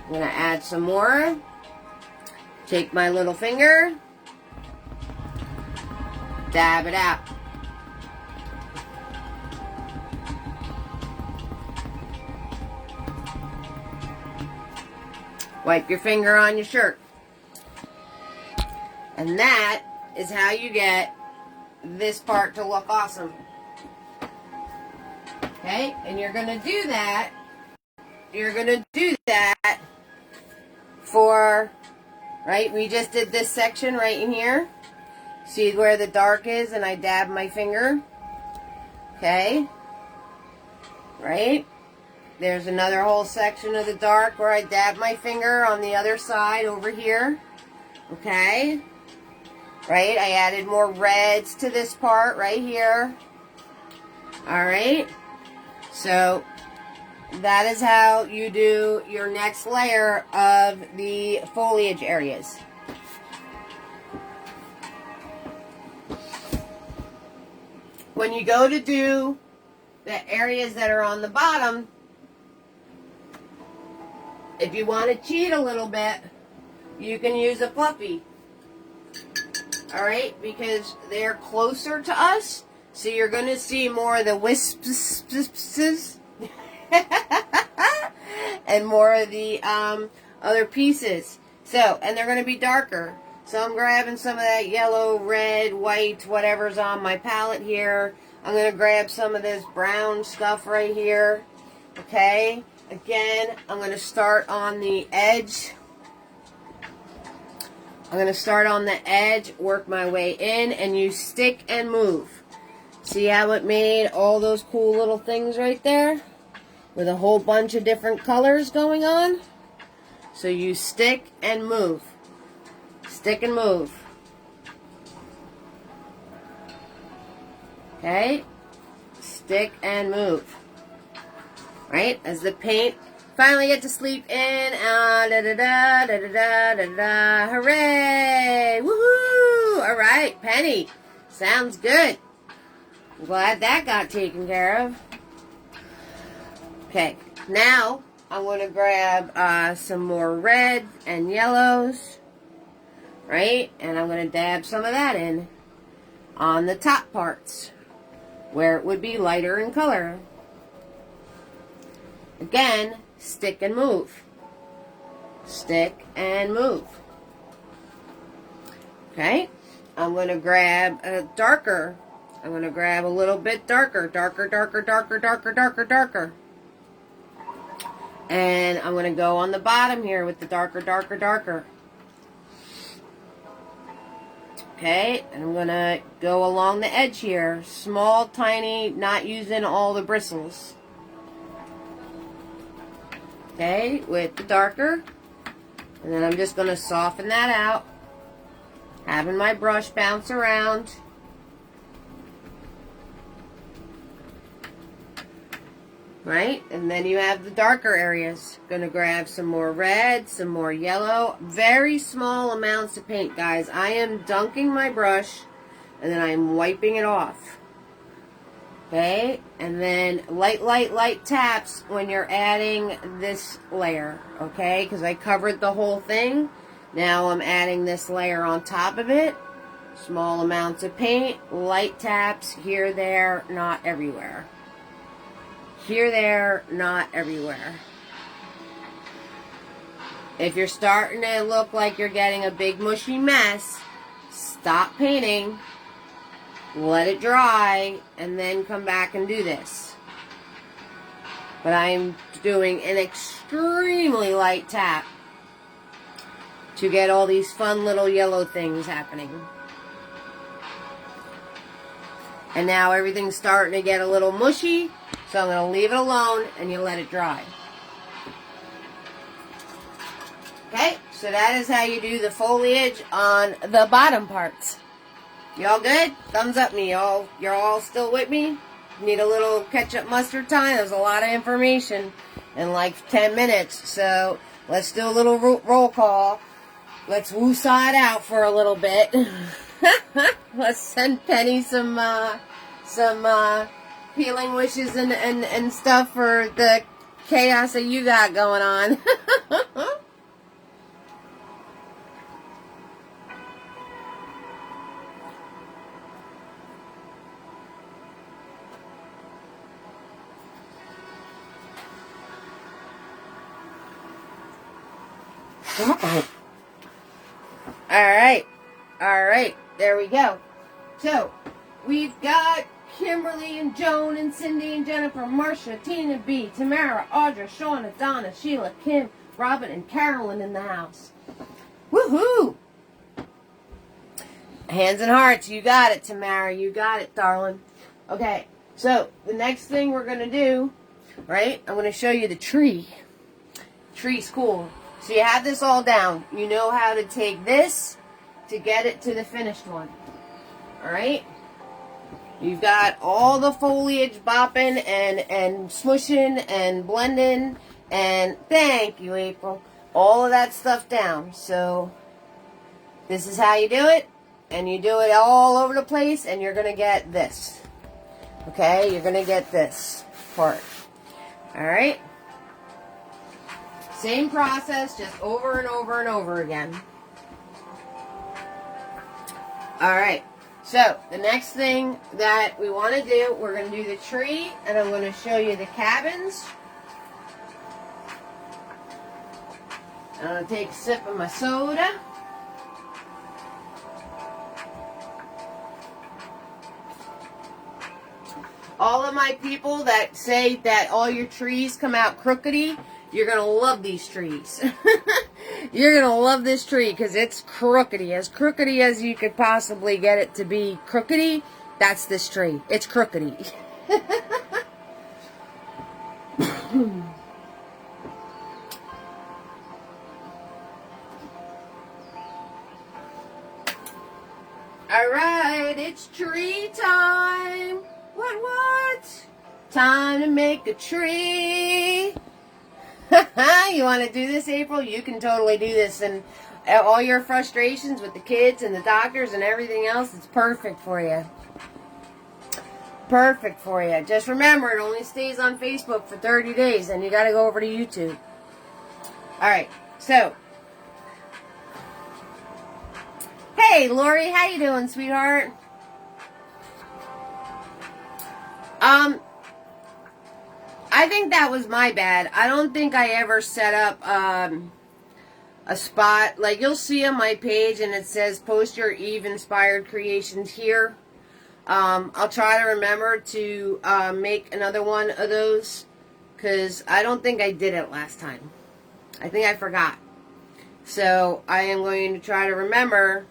I'm going to add some more. Take my little finger. Dab it out. Wipe your finger on your shirt. And that is how you get this part to look awesome. Okay? And you're going to do that. You're going to do that for, right? We just did this section right in here. See where the dark is and I dab my finger. Okay? Right? There's another whole section of the dark where I dab my finger on the other side over here. Okay? Right? I added more reds to this part right here. Alright? So, that is how you do your next layer of the foliage areas. When you go to do the areas that are on the bottom, if you want to cheat a little bit, you can use a Fluffy. Alright? Because they're closer to us, so you're going to see more of the wisps and more of the other pieces. So, and they're going to be darker. So I'm grabbing some of that yellow, red, white, whatever's on my palette here. I'm going to grab some of this brown stuff right here. Okay? Again, I'm going to start on the edge. I'm going to start on the edge, work my way in, and you stick and move. See how it made all those cool little things right there? With a whole bunch of different colors going on? So you stick and move. Stick and move. Okay? Stick and move. Right? As the paint finally get to sleep in. Da da da da da da da. Hooray! Woohoo! Alright, Penny. Sounds good. I'm glad that got taken care of. Okay, now I'm going to grab some more red and yellows. Right? And I'm going to dab some of that in on the top parts where it would be lighter in color. Again, stick and move. Stick and move. Okay? I'm going to grab a darker. I'm going to grab a little bit darker. Darker, darker, darker, darker, darker, darker. And I'm going to go on the bottom here with the darker, darker, darker. Okay, and I'm going to go along the edge here. Small, tiny, not using all the bristles. Okay, with the darker. And then I'm just going to soften that out. Having my brush bounce around. Right? And then you have the darker areas. Going to grab some more red, some more yellow. Very small amounts of paint, guys. I am dunking my brush and then I'm wiping it off. Okay? And then light, light, light taps when you're adding this layer. Okay? Because I covered the whole thing. Now I'm adding this layer on top of it. Small amounts of paint. Light taps here, there, not everywhere. Here, there, not everywhere. If you're starting to look like you're getting a big mushy mess, stop painting, let it dry, and then come back and do this. But I'm doing an extremely light tap to get all these fun little yellow things happening. And now everything's starting to get a little mushy. So I'm going to leave it alone and you let it dry. Okay? So that is how you do the foliage on the bottom parts. Y'all good? Thumbs up me. You're all still with me? Need a little ketchup mustard time? There's a lot of information in like 10 minutes. So let's do a little roll call. Let's woo-saw it out for a little bit. Let's send Penny some healing wishes and stuff for the chaos that you got going on. All right, there we go. So, we've got Kimberly and Joan and Cindy and Jennifer, Marcia, Tina B, Tamara, Audra, Shauna, Donna, Sheila, Kim, Robin, and Carolyn in the house. Woohoo! Hands and hearts, you got it, Tamara, you got it, darling. Okay, so the next thing we're going to do, right, I'm going to show you the tree. Tree's cool. So you have this all down. You know how to take this to get it to the finished one. Alright? You've got all the foliage bopping and smushing and blending and thank you, April. All of that stuff down. So this is how you do it. And you do it all over the place and you're going to get this. Okay? You're going to get this part. Alright? Same process, just over and over and over again. Alright, so the next thing that we want to do, we're going to do the tree, and I'm going to show you the cabins. I'm going to take a sip of my soda. All of my people that say that all your trees come out crookedy, you're going to love these trees. You're going to love this tree because it's crookedy. As crookedy as you could possibly get it to be crookedy, that's this tree. It's crookedy. Alright, it's tree time. What? Time to make a tree. You want to do this, April? You can totally do this. And all your frustrations with the kids and the doctors and everything else, it's perfect for you. Perfect for you. Just remember, it only stays on Facebook for 30 days, and you got to go over to YouTube. Alright, so. Hey, Lori, how you doing, sweetheart? I think that was my bad. I don't think I ever set up a spot. Like, you'll see on my page and it says post your Eve inspired creations here. I'll try to remember to make another one of those because I don't think I did it last time. I think I forgot. So I am going to try to remember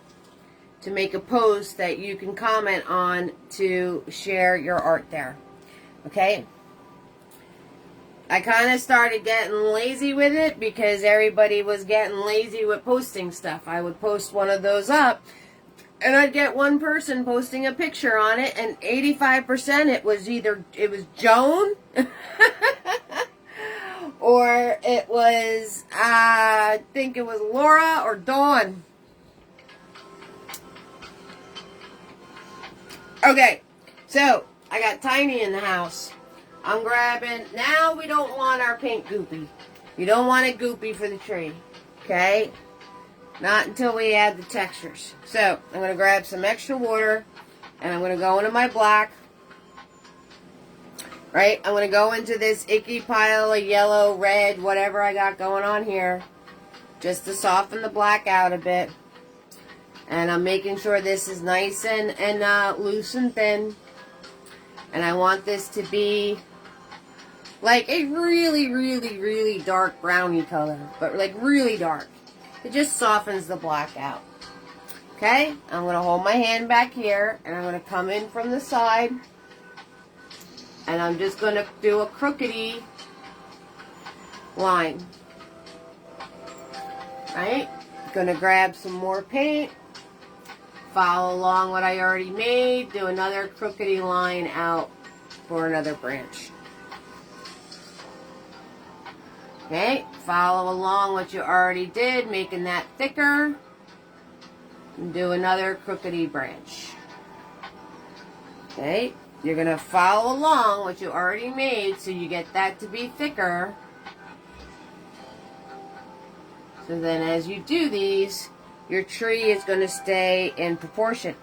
to make a post that you can comment on to share your art there. Okay? I kind of started getting lazy with it because everybody was getting lazy with posting stuff. I would post one of those up and I'd get one person posting a picture on it and 85% it was Joan or it was, I think it was Laura or Dawn. Okay, so I got Tiny in the house. I'm grabbing, now we don't want our paint goopy. You don't want it goopy for the tree, okay? Not until we add the textures. So, I'm going to grab some extra water, and I'm going to go into my black. Right, I'm going to go into this icky pile of yellow, red, whatever I got going on here, just to soften the black out a bit. And I'm making sure this is nice and loose and thin. And I want this to be like a really, really, really dark browny color. But like really dark. It just softens the black out. Okay? I'm going to hold my hand back here. And I'm going to come in from the side. And I'm just going to do a crookedy line. Right? Gonna grab some more paint. Follow along what I already made. Do another crookedy line out for another branch. Okay, follow along what you already did, making that thicker. And do another crookedy branch. Okay, you're going to follow along what you already made so you get that to be thicker. So then as you do these, your tree is going to stay in proportion.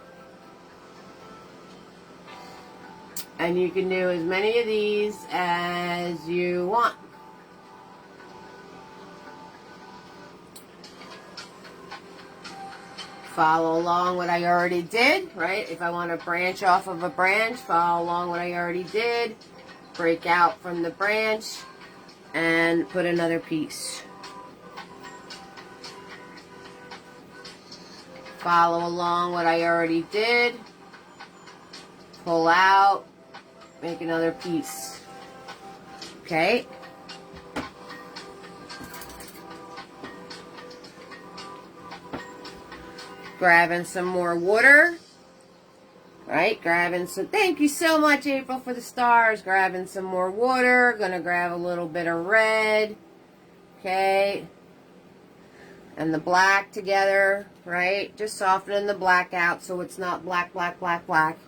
And you can do as many of these as you want. Follow along what I already did, right? If I want to branch off of a branch, follow along what I already did. Break out from the branch and put another piece. Follow along what I already did. Pull out, make another piece. Okay? Grabbing some more water. Right? Grabbing some, thank you so much, April, for the stars. Grabbing some more water. Gonna grab a little bit of red. Okay? And the black together, right? Just softening the black out so it's not black, black, black, black.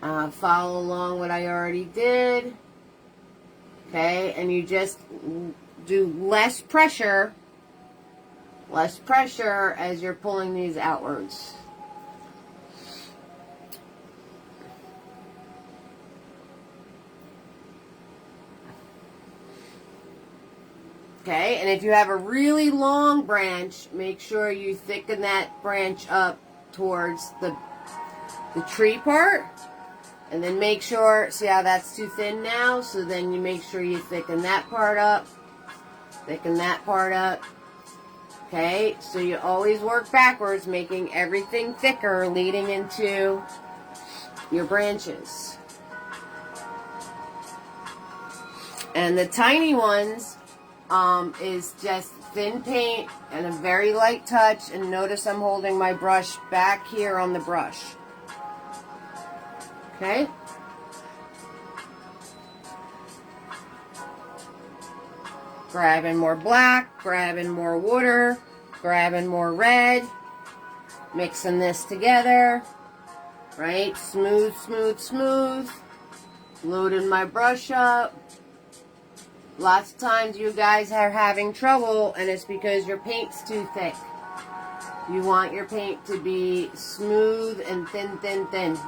Follow along what I already did. Okay, and you just do less pressure as you're pulling these outwards. Okay, and if you have a really long branch, make sure you thicken that branch up towards the tree part. And then make sure, see how that's too thin now? So then you make sure you thicken that part up. Thicken that part up. Okay, so you always work backwards, making everything thicker leading into your branches. And the tiny ones is just thin paint and a very light touch. And notice I'm holding my brush back here on the brush. Okay? Grabbing more black, grabbing more water, grabbing more red, mixing this together, right? Smooth, smooth, smooth. Loading my brush up. Lots of times you guys are having trouble and it's because your paint's too thick. You want your paint to be smooth and thin, thin, thin.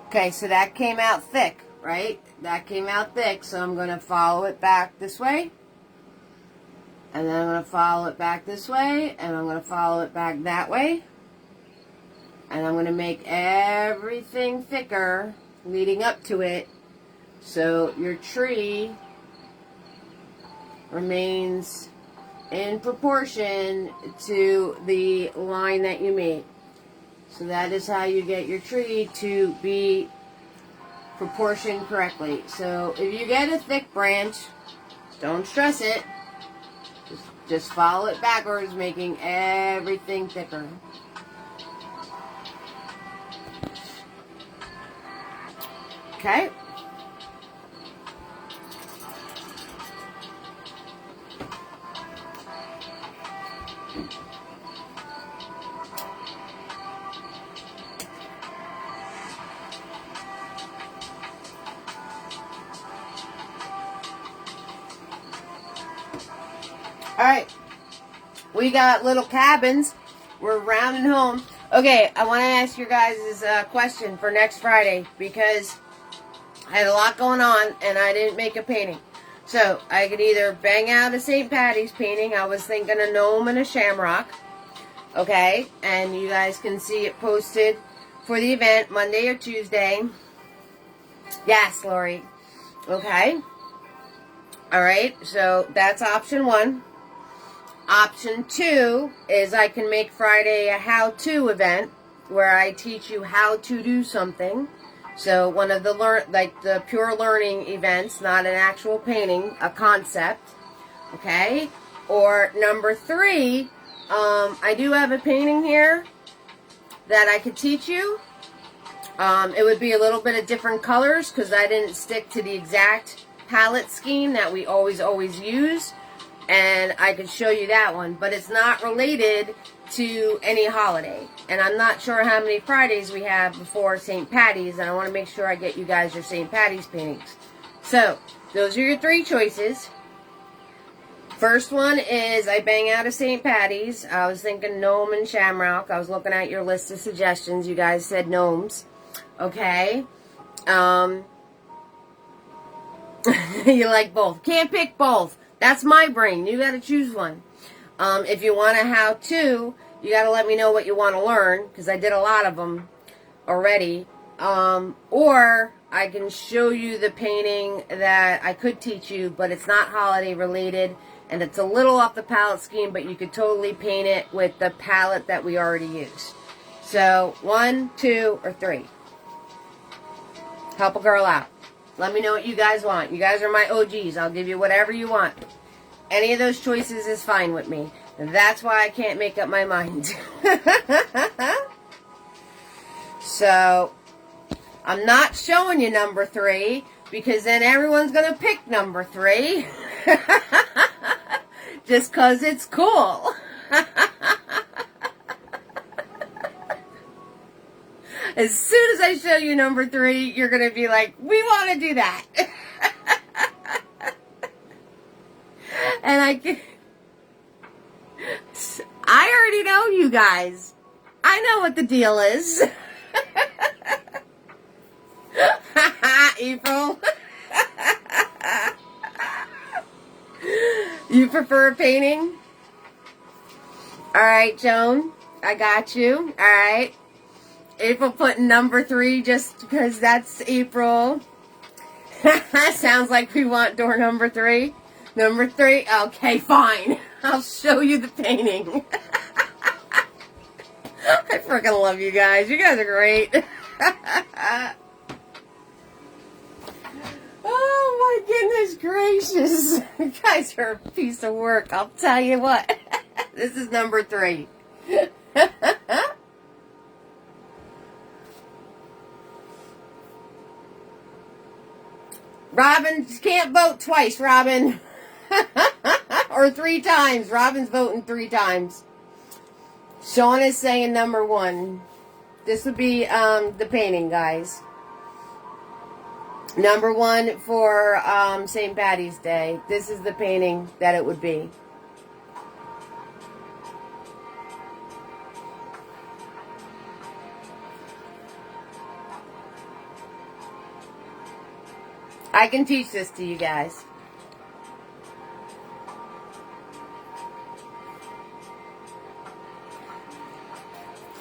Okay, so that came out thick, right? That came out thick, so I'm going to follow it back this way. And then I'm going to follow it back this way. And I'm going to follow it back that way. And I'm going to make everything thicker leading up to it. So your tree remains in proportion to the line that you made. So that is how you get your tree to be proportioned correctly. So if you get a thick branch, don't stress it. Just follow it backwards, making everything thicker. Okay? Alright, we got little cabins. We're rounding home. Okay, I want to ask you guys a question for next Friday because I had a lot going on and I didn't make a painting. So, I could either bang out a St. Patty's painting. I was thinking a gnome and a shamrock. Okay, and you guys can see it posted for the event, Monday or Tuesday. Yes, Lori. Okay. All right, so that's option 1. Option 2 is I can make Friday a how-to event where I teach you how to do something. So one of the the pure learning events, not an actual painting, a concept. Okay? Or number 3, I do have a painting here that I could teach you. It would be a little bit of different colors because I didn't stick to the exact palette scheme that we always use. And I could show you that one. But it's not related to any holiday. And I'm not sure how many Fridays we have before St. Patty's. And I want to make sure I get you guys your St. Patty's paintings. So, those are your 3 choices. First one is I bang out a St. Patty's. I was thinking gnome and shamrock. I was looking at your list of suggestions. You guys said gnomes. Okay. You like both. Can't pick both. That's my brain. You got to choose one. If you want a how-to, you got to let me know what you want to learn, because I did a lot of them already. Or I can show you the painting that I could teach you, but it's not holiday related, and it's a little off the palette scheme, but you could totally paint it with the palette that we already use. So, 1, 2, or 3. Help a girl out. Let me know what you guys want. You guys are my OGs. I'll give you whatever you want. Any of those choices is fine with me. That's why I can't make up my mind. So, I'm not showing you number 3, because then everyone's going to pick number 3. Just because it's cool. As soon as I show you number 3, you're going to be like, we want to do that. And I already know you guys. I know what the deal is. April. You prefer painting? Alright, Joan. I got you. Alright. April putting number 3 just because that's April. Sounds like we want door number 3. Number 3? Okay, fine. I'll show you the painting. I freaking love you guys. You guys are great. Oh my goodness gracious. You guys are a piece of work. I'll tell you what. This is number 3. Robin, can't vote twice, Robin. Or 3 times. Robin's voting 3 times. Sean is saying number 1. This would be the painting, guys. Number 1 for St. Patty's Day. This is the painting that it would be. I can teach this to you guys.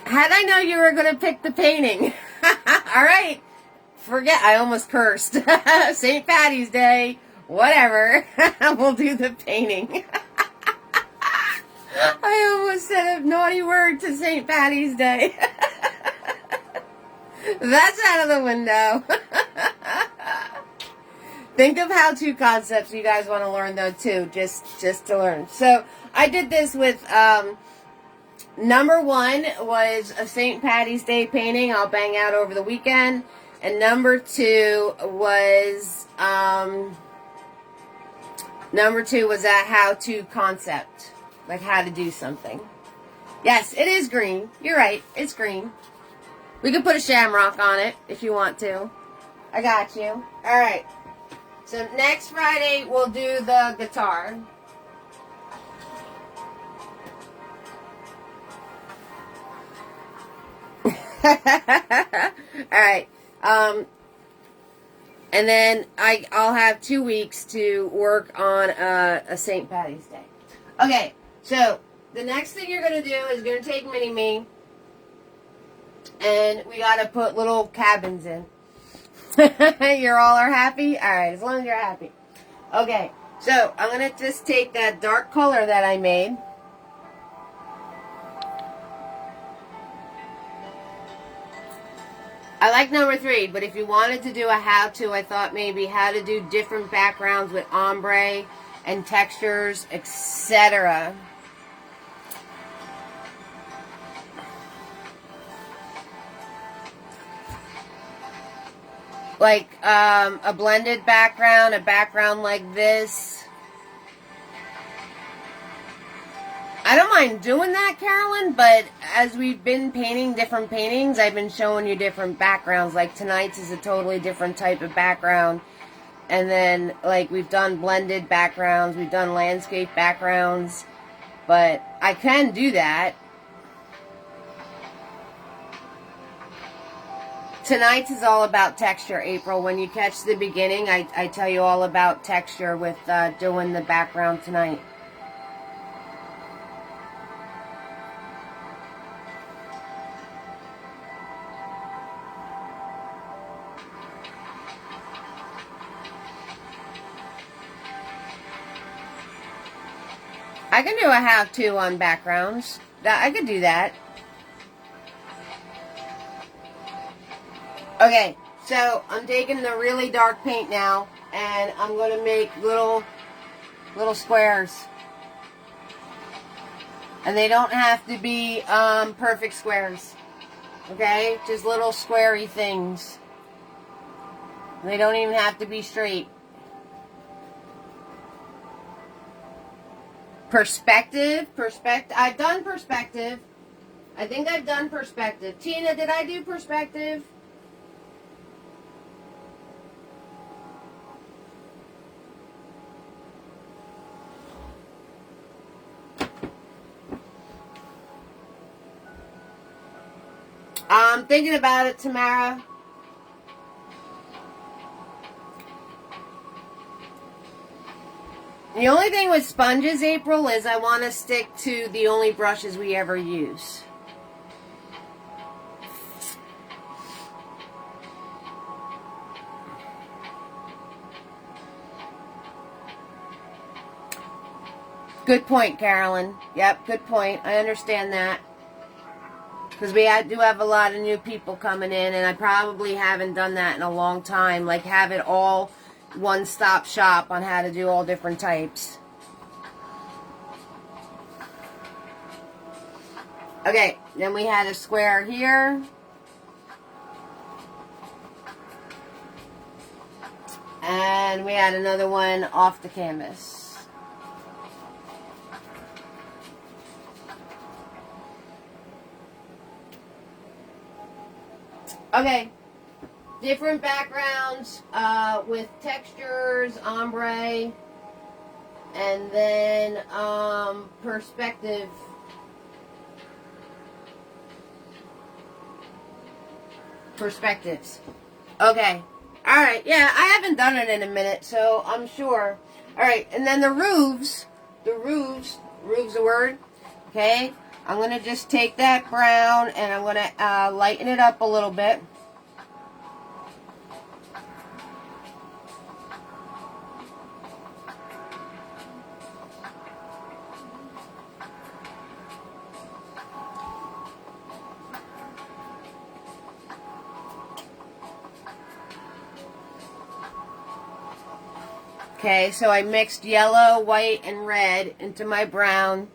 How'd I know you were going to pick the painting? All right. Forget, I almost cursed. St. Patty's Day, whatever. We'll do the painting. I almost said a naughty word to St. Patty's Day. That's out of the window. Think of how-to concepts you guys want to learn, though, too, just to learn. So, I did this with, number 1 was a St. Patty's Day painting I'll bang out over the weekend. And number 2 was, that how-to concept. Like how to do something. Yes, it is green. You're right. It's green. We can put a shamrock on it if you want to. I got you. All right. So next Friday, we'll do the guitar. Alright. And then I'll have 2 weeks to work on a St. Patty's Day. Okay, so the next thing you're going to do is going to take Mini-Me And we got to put little cabins in. You're all are happy? Alright, as long as you're happy. Okay, so I'm going to just take that dark color that I made. I like number 3, but if you wanted to do a how-to, I thought maybe how to do different backgrounds with ombre and textures, etc. Like a blended background, a background like this. I don't mind doing that, Carolyn, but as we've been painting different paintings, I've been showing you different backgrounds. Like tonight's is a totally different type of background. And then, like, we've done blended backgrounds, we've done landscape backgrounds, but I can do that. Tonight's is all about texture, April. When you catch the beginning, I tell you all about texture with doing the background tonight. I can do a how-to on backgrounds. I could do that. Okay, so I'm taking the really dark paint now, and I'm going to make little squares. And they don't have to be perfect squares. Okay, just little squarey things. They don't even have to be straight. Perspective. I've done perspective. I think I've done perspective. Tina, did I do perspective? I'm thinking about it, Tamara. The only thing with sponges, April, is I want to stick to the only brushes we ever use. Good point, Carolyn. Yep, good point. I understand that. Because we do have a lot of new people coming in, and I probably haven't done that in a long time. Like, have it all one-stop shop on how to do all different types. Okay, then we had a square here. And we had another one off the canvas. Okay. Different backgrounds with textures, ombre, and then perspective. Perspectives. Okay. Alright, yeah, I haven't done it in a minute, so I'm sure. Alright, and then the roofs, roof's a word, okay? I'm going to just take that brown and I'm going to lighten it up a little bit. Okay, so I mixed yellow, white, and red into my brown.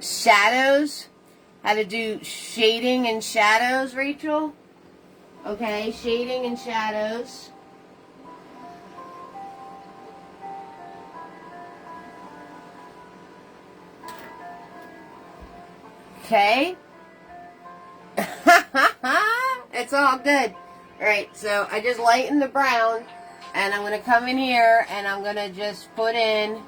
Shadows. How to do shading and shadows, Rachel? Okay, shading and shadows. Okay. It's all good. Alright, so I just lightened the brown, and I'm going to come in here, and I'm going to just put in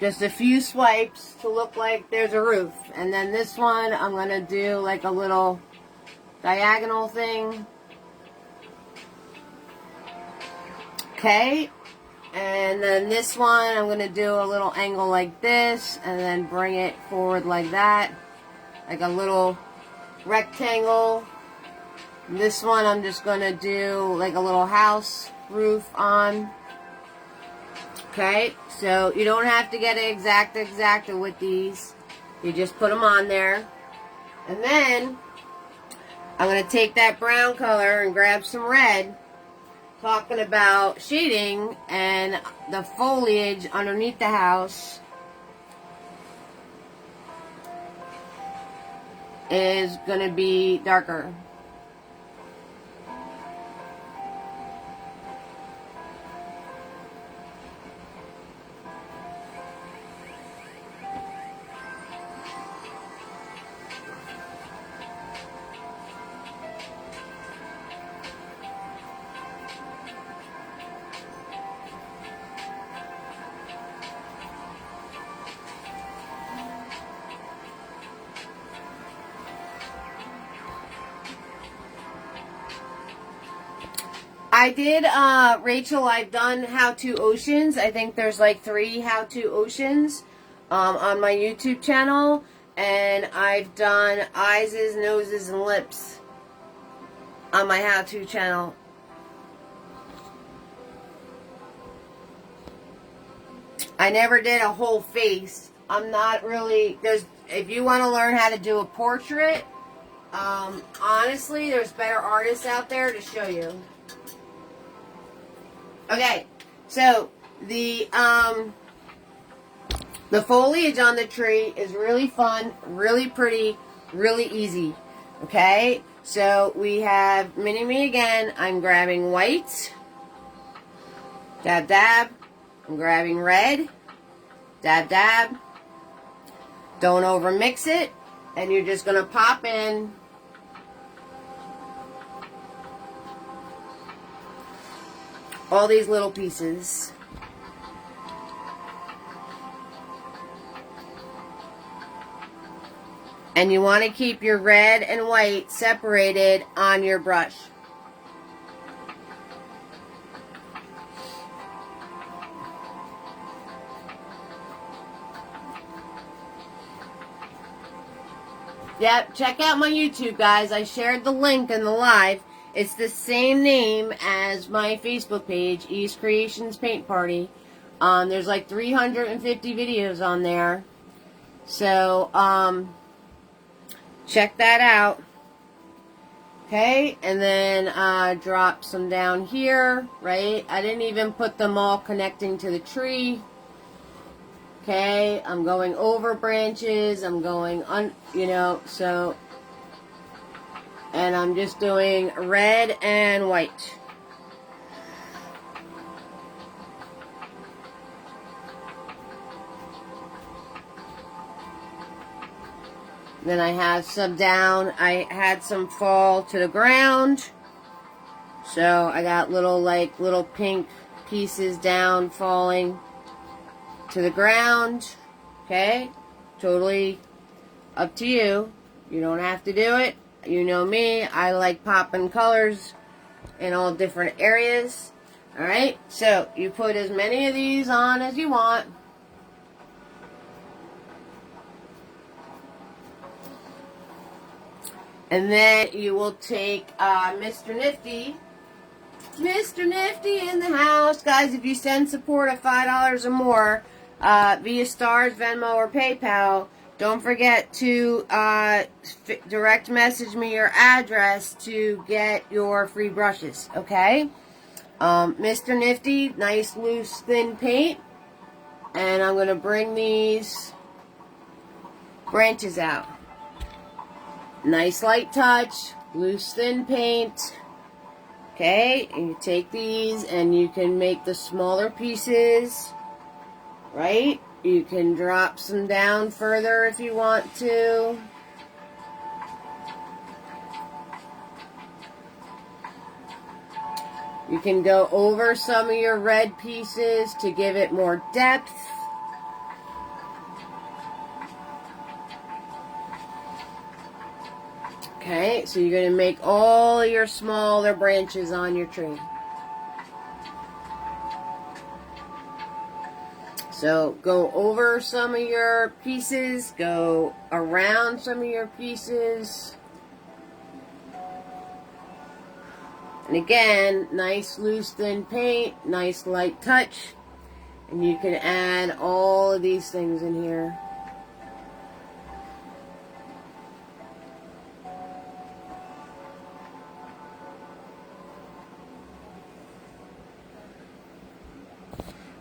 just a few swipes to look like there's a roof. And then this one, I'm going to do like a little diagonal thing. Okay. And then this one, I'm going to do a little angle like this, and then bring it forward like that, like a little rectangle. This one, I'm just going to do like a little house roof on. Okay, so you don't have to get it exact with these. You just put them on there. And then, I'm going to take that brown color and grab some red. Talking about shading and the foliage underneath the house is going to be darker. I did, Rachel, I've done how-to oceans. I think there's like 3 how-to oceans on my YouTube channel. And I've done eyes, noses, and lips on my how-to channel. I never did a whole face. I'm not really, if you want to learn how to do a portrait, honestly, there's better artists out there to show you. Okay, so the foliage on the tree is really fun, really pretty, really easy. Okay, so we have Mini Me again. I'm grabbing white, dab dab. I'm grabbing red, dab dab. Don't over mix it, and you're just gonna pop in all these little pieces. And you want to keep your red and white separated on your brush. Yep, check out my YouTube, guys. I shared the link in the live. It's the same name as my Facebook page, E's Creations Paint Party. There's like 350 videos on there. So, check that out. Okay, and then drop some down here, right? I didn't even put them all connecting to the tree. Okay, I'm going over branches. I'm going so... And I'm just doing red and white. Then I have some down. I had some fall to the ground. So I got little pink pieces down falling to the ground. Okay? Totally up to you. You don't have to do it. You know me, I like popping colors in all different areas. Alright, so you put as many of these on as you want. And then you will take Mr. Nifty. Mr. Nifty in the house. Guys, if you send support of $5 or more via Stars, Venmo, or PayPal, don't forget to direct message me your address to get your free brushes, okay? Mr. Nifty, nice loose thin paint. And I'm going to bring these branches out. Nice light touch, loose thin paint. Okay, and you take these and you can make the smaller pieces, right? You can drop some down further if you want to. You can go over some of your red pieces to give it more depth. Okay, so you're going to make all your smaller branches on your tree. So go over some of your pieces, go around some of your pieces. And again, nice loose thin paint, nice light touch. And you can add all of these things in here.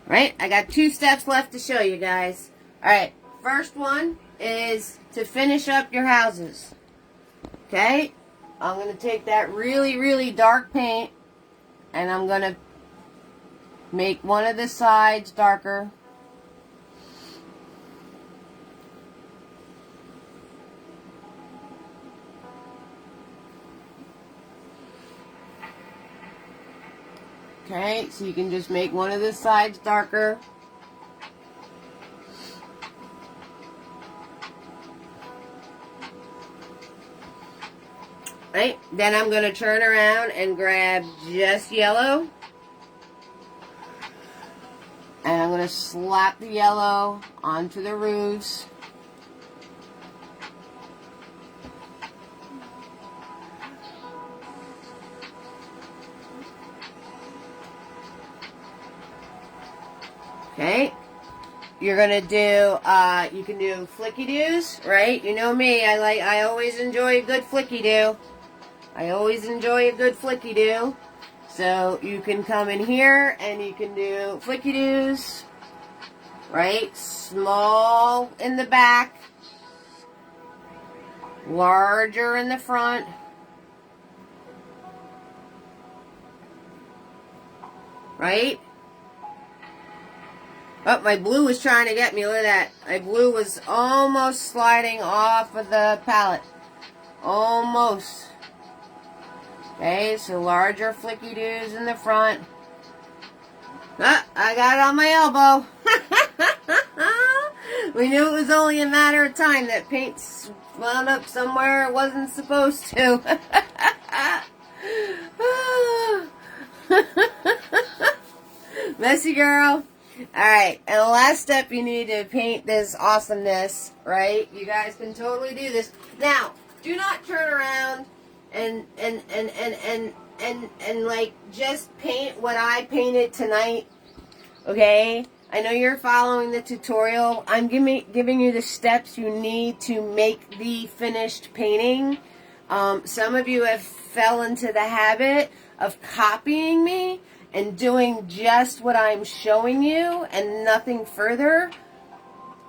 Right, I got 2 steps left to show you guys. Alright, first one is to finish up your houses. Okay, I'm going to take that really, really dark paint and I'm going to make one of the sides darker. Okay, so you can just make one of the sides darker. Right, then I'm going to turn around and grab just yellow. And I'm going to slap the yellow onto the roofs. Okay, you're gonna do, you can do flicky-doos, right? You know me, I always enjoy a good flicky-doo. I always enjoy a good flicky-doo. So you can come in here and you can do flicky-doos, right? Small in the back, larger in the front. Right? Oh, my blue was trying to get me. Look at that. My blue was almost sliding off of the palette. Almost. Okay, so larger flicky-doos in the front. Ah, I got it on my elbow. We knew it was only a matter of time that paint wound up somewhere it wasn't supposed to. Messy girl. Alright, and the last step, you need to paint this awesomeness, right? You guys can totally do this. Now, do not turn around and like just paint what I painted tonight, okay? I know you're following the tutorial. I'm giving you the steps you need to make the finished painting. Some of you have fell into the habit of copying me and doing just what I'm showing you and nothing further.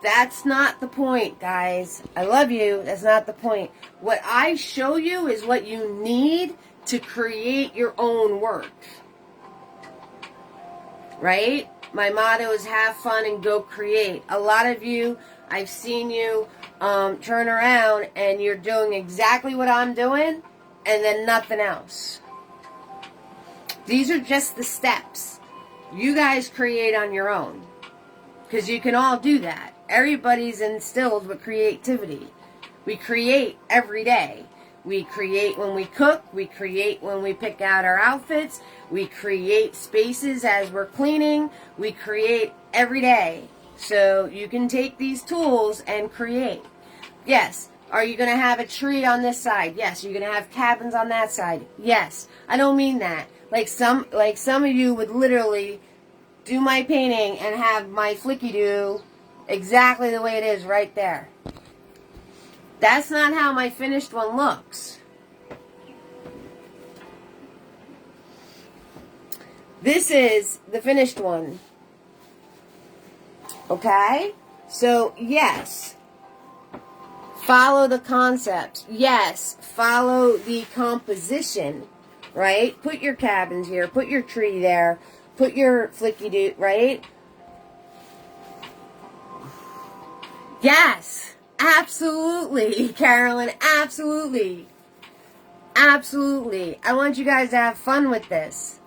That's not the point, guys. I love you. That's not the point. What I show you is what you need to create your own work. Right? My motto is have fun and go create. A lot of you, I've seen you turn around and you're doing exactly what I'm doing and then nothing else. These are just the steps. You guys create on your own. Because you can all do that. Everybody's instilled with creativity. We create every day. We create when we cook. We create when we pick out our outfits. We create spaces as we're cleaning. We create every day. So you can take these tools and create. Yes. Are you going to have a tree on this side? Yes. Are you going to have cabins on that side? Yes. I don't mean that. Like some of you would literally do my painting and have my flicky-doo exactly the way it is right there. That's not how my finished one looks. This is the finished one. Okay? So, yes. Follow the concepts. Yes. Follow the composition. Right? Put your cabins here. Put your tree there. Put your flicky-doo, right? Yes. Absolutely, Carolyn. Absolutely. Absolutely. I want you guys to have fun with this.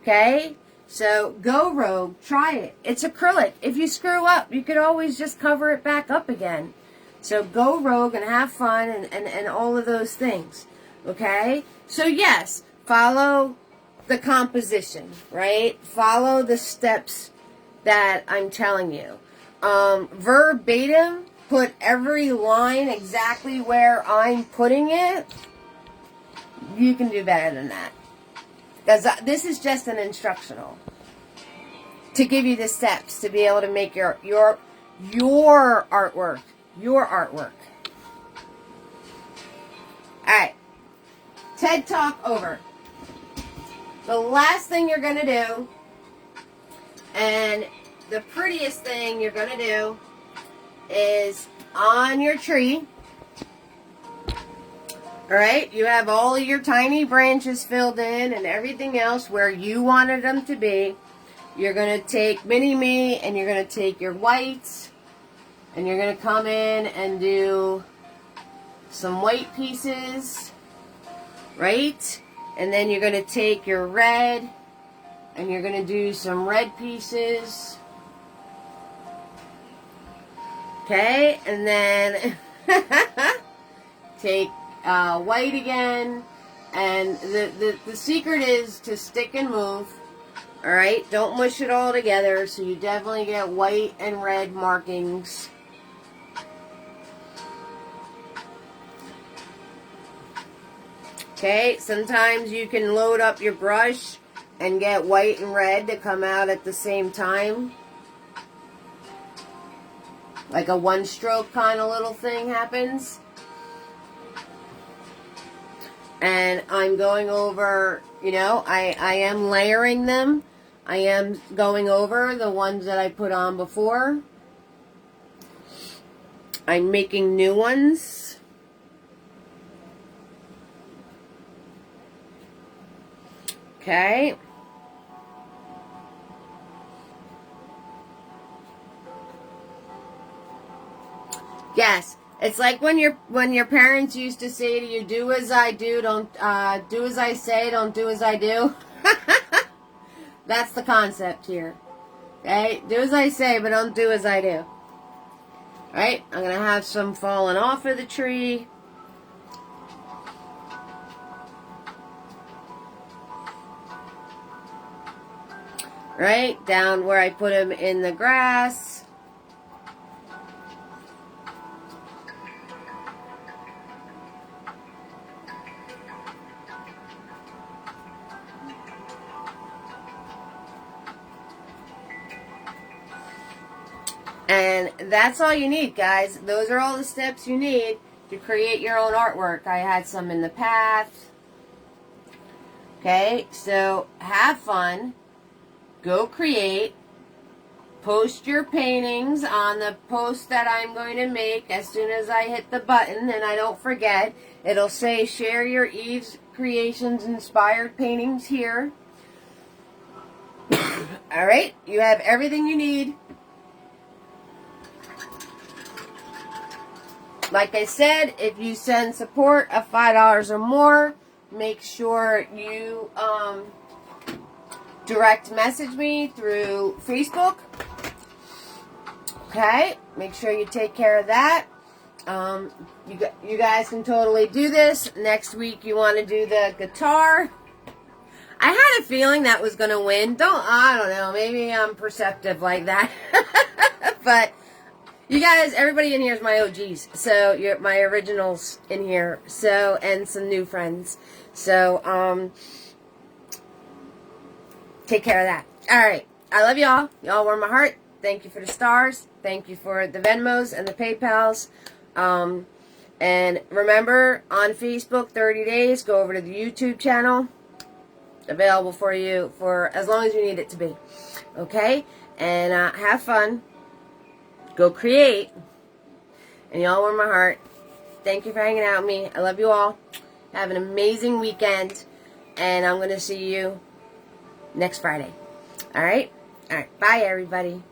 Okay? So, go rogue. Try it. It's acrylic. If you screw up, you could always just cover it back up again. So, go rogue and have fun and all of those things. Okay? So, yes. Follow the composition, right? Follow the steps that I'm telling you. Verbatim, put every line exactly where I'm putting it. You can do better than that. Because this is just an instructional. To give you the steps to be able to make your artwork. Your artwork. Alright. TED Talk over. The last thing you're going to do, and the prettiest thing you're going to do, is on your tree. Alright, you have all of your tiny branches filled in and everything else where you wanted them to be. You're going to take Mini-Me and you're going to take your whites and you're going to come in and do some white pieces, right? And then you're going to take your red and you're going to do some red pieces. Okay, and then take white again. And the secret is to stick and move. Alright, don't mush it all together, so you definitely get white and red markings. Okay, sometimes you can load up your brush and get white and red to come out at the same time. Like a one-stroke kind of little thing happens. And I'm going over, you know, I am layering them. I am going over the ones that I put on before. I'm making new ones. Okay. Yes, it's like when your parents used to say to you, "Do as I do, don't do as I say, don't do as I do." That's the concept here. Okay, do as I say, but don't do as I do. Right? I'm gonna have some falling off of the tree. Right down where I put them in the grass. And that's all you need, guys. Those are all the steps you need to create your own artwork. I had some in the path. Okay, so have fun. Go create. Post your paintings on the post that I'm going to make as soon as I hit the button, and I don't forget. It'll say share your Eve's Creations inspired paintings here. Alright, you have everything you need. Like I said, if you send support of $5 or more, make sure you direct message me through Facebook. Okay, make sure you take care of that. You guys can totally do this. Next week you want to do the guitar. I had a feeling that was going to win. I don't know. Maybe I'm perceptive like that. But you guys, everybody in here is my OGs. So, you're my originals in here. So, and some new friends. So, take care of that. Alright. I love y'all. Y'all warm my heart. Thank you for the stars. Thank you for the Venmos and the PayPals. And remember, on Facebook, 30 days, go over to the YouTube channel. Available for you for as long as you need it to be. Okay? And have fun. Go create. And y'all warm my heart. Thank you for hanging out with me. I love you all. Have an amazing weekend. And I'm going to see you next Friday. Alright? Alright. Bye, everybody.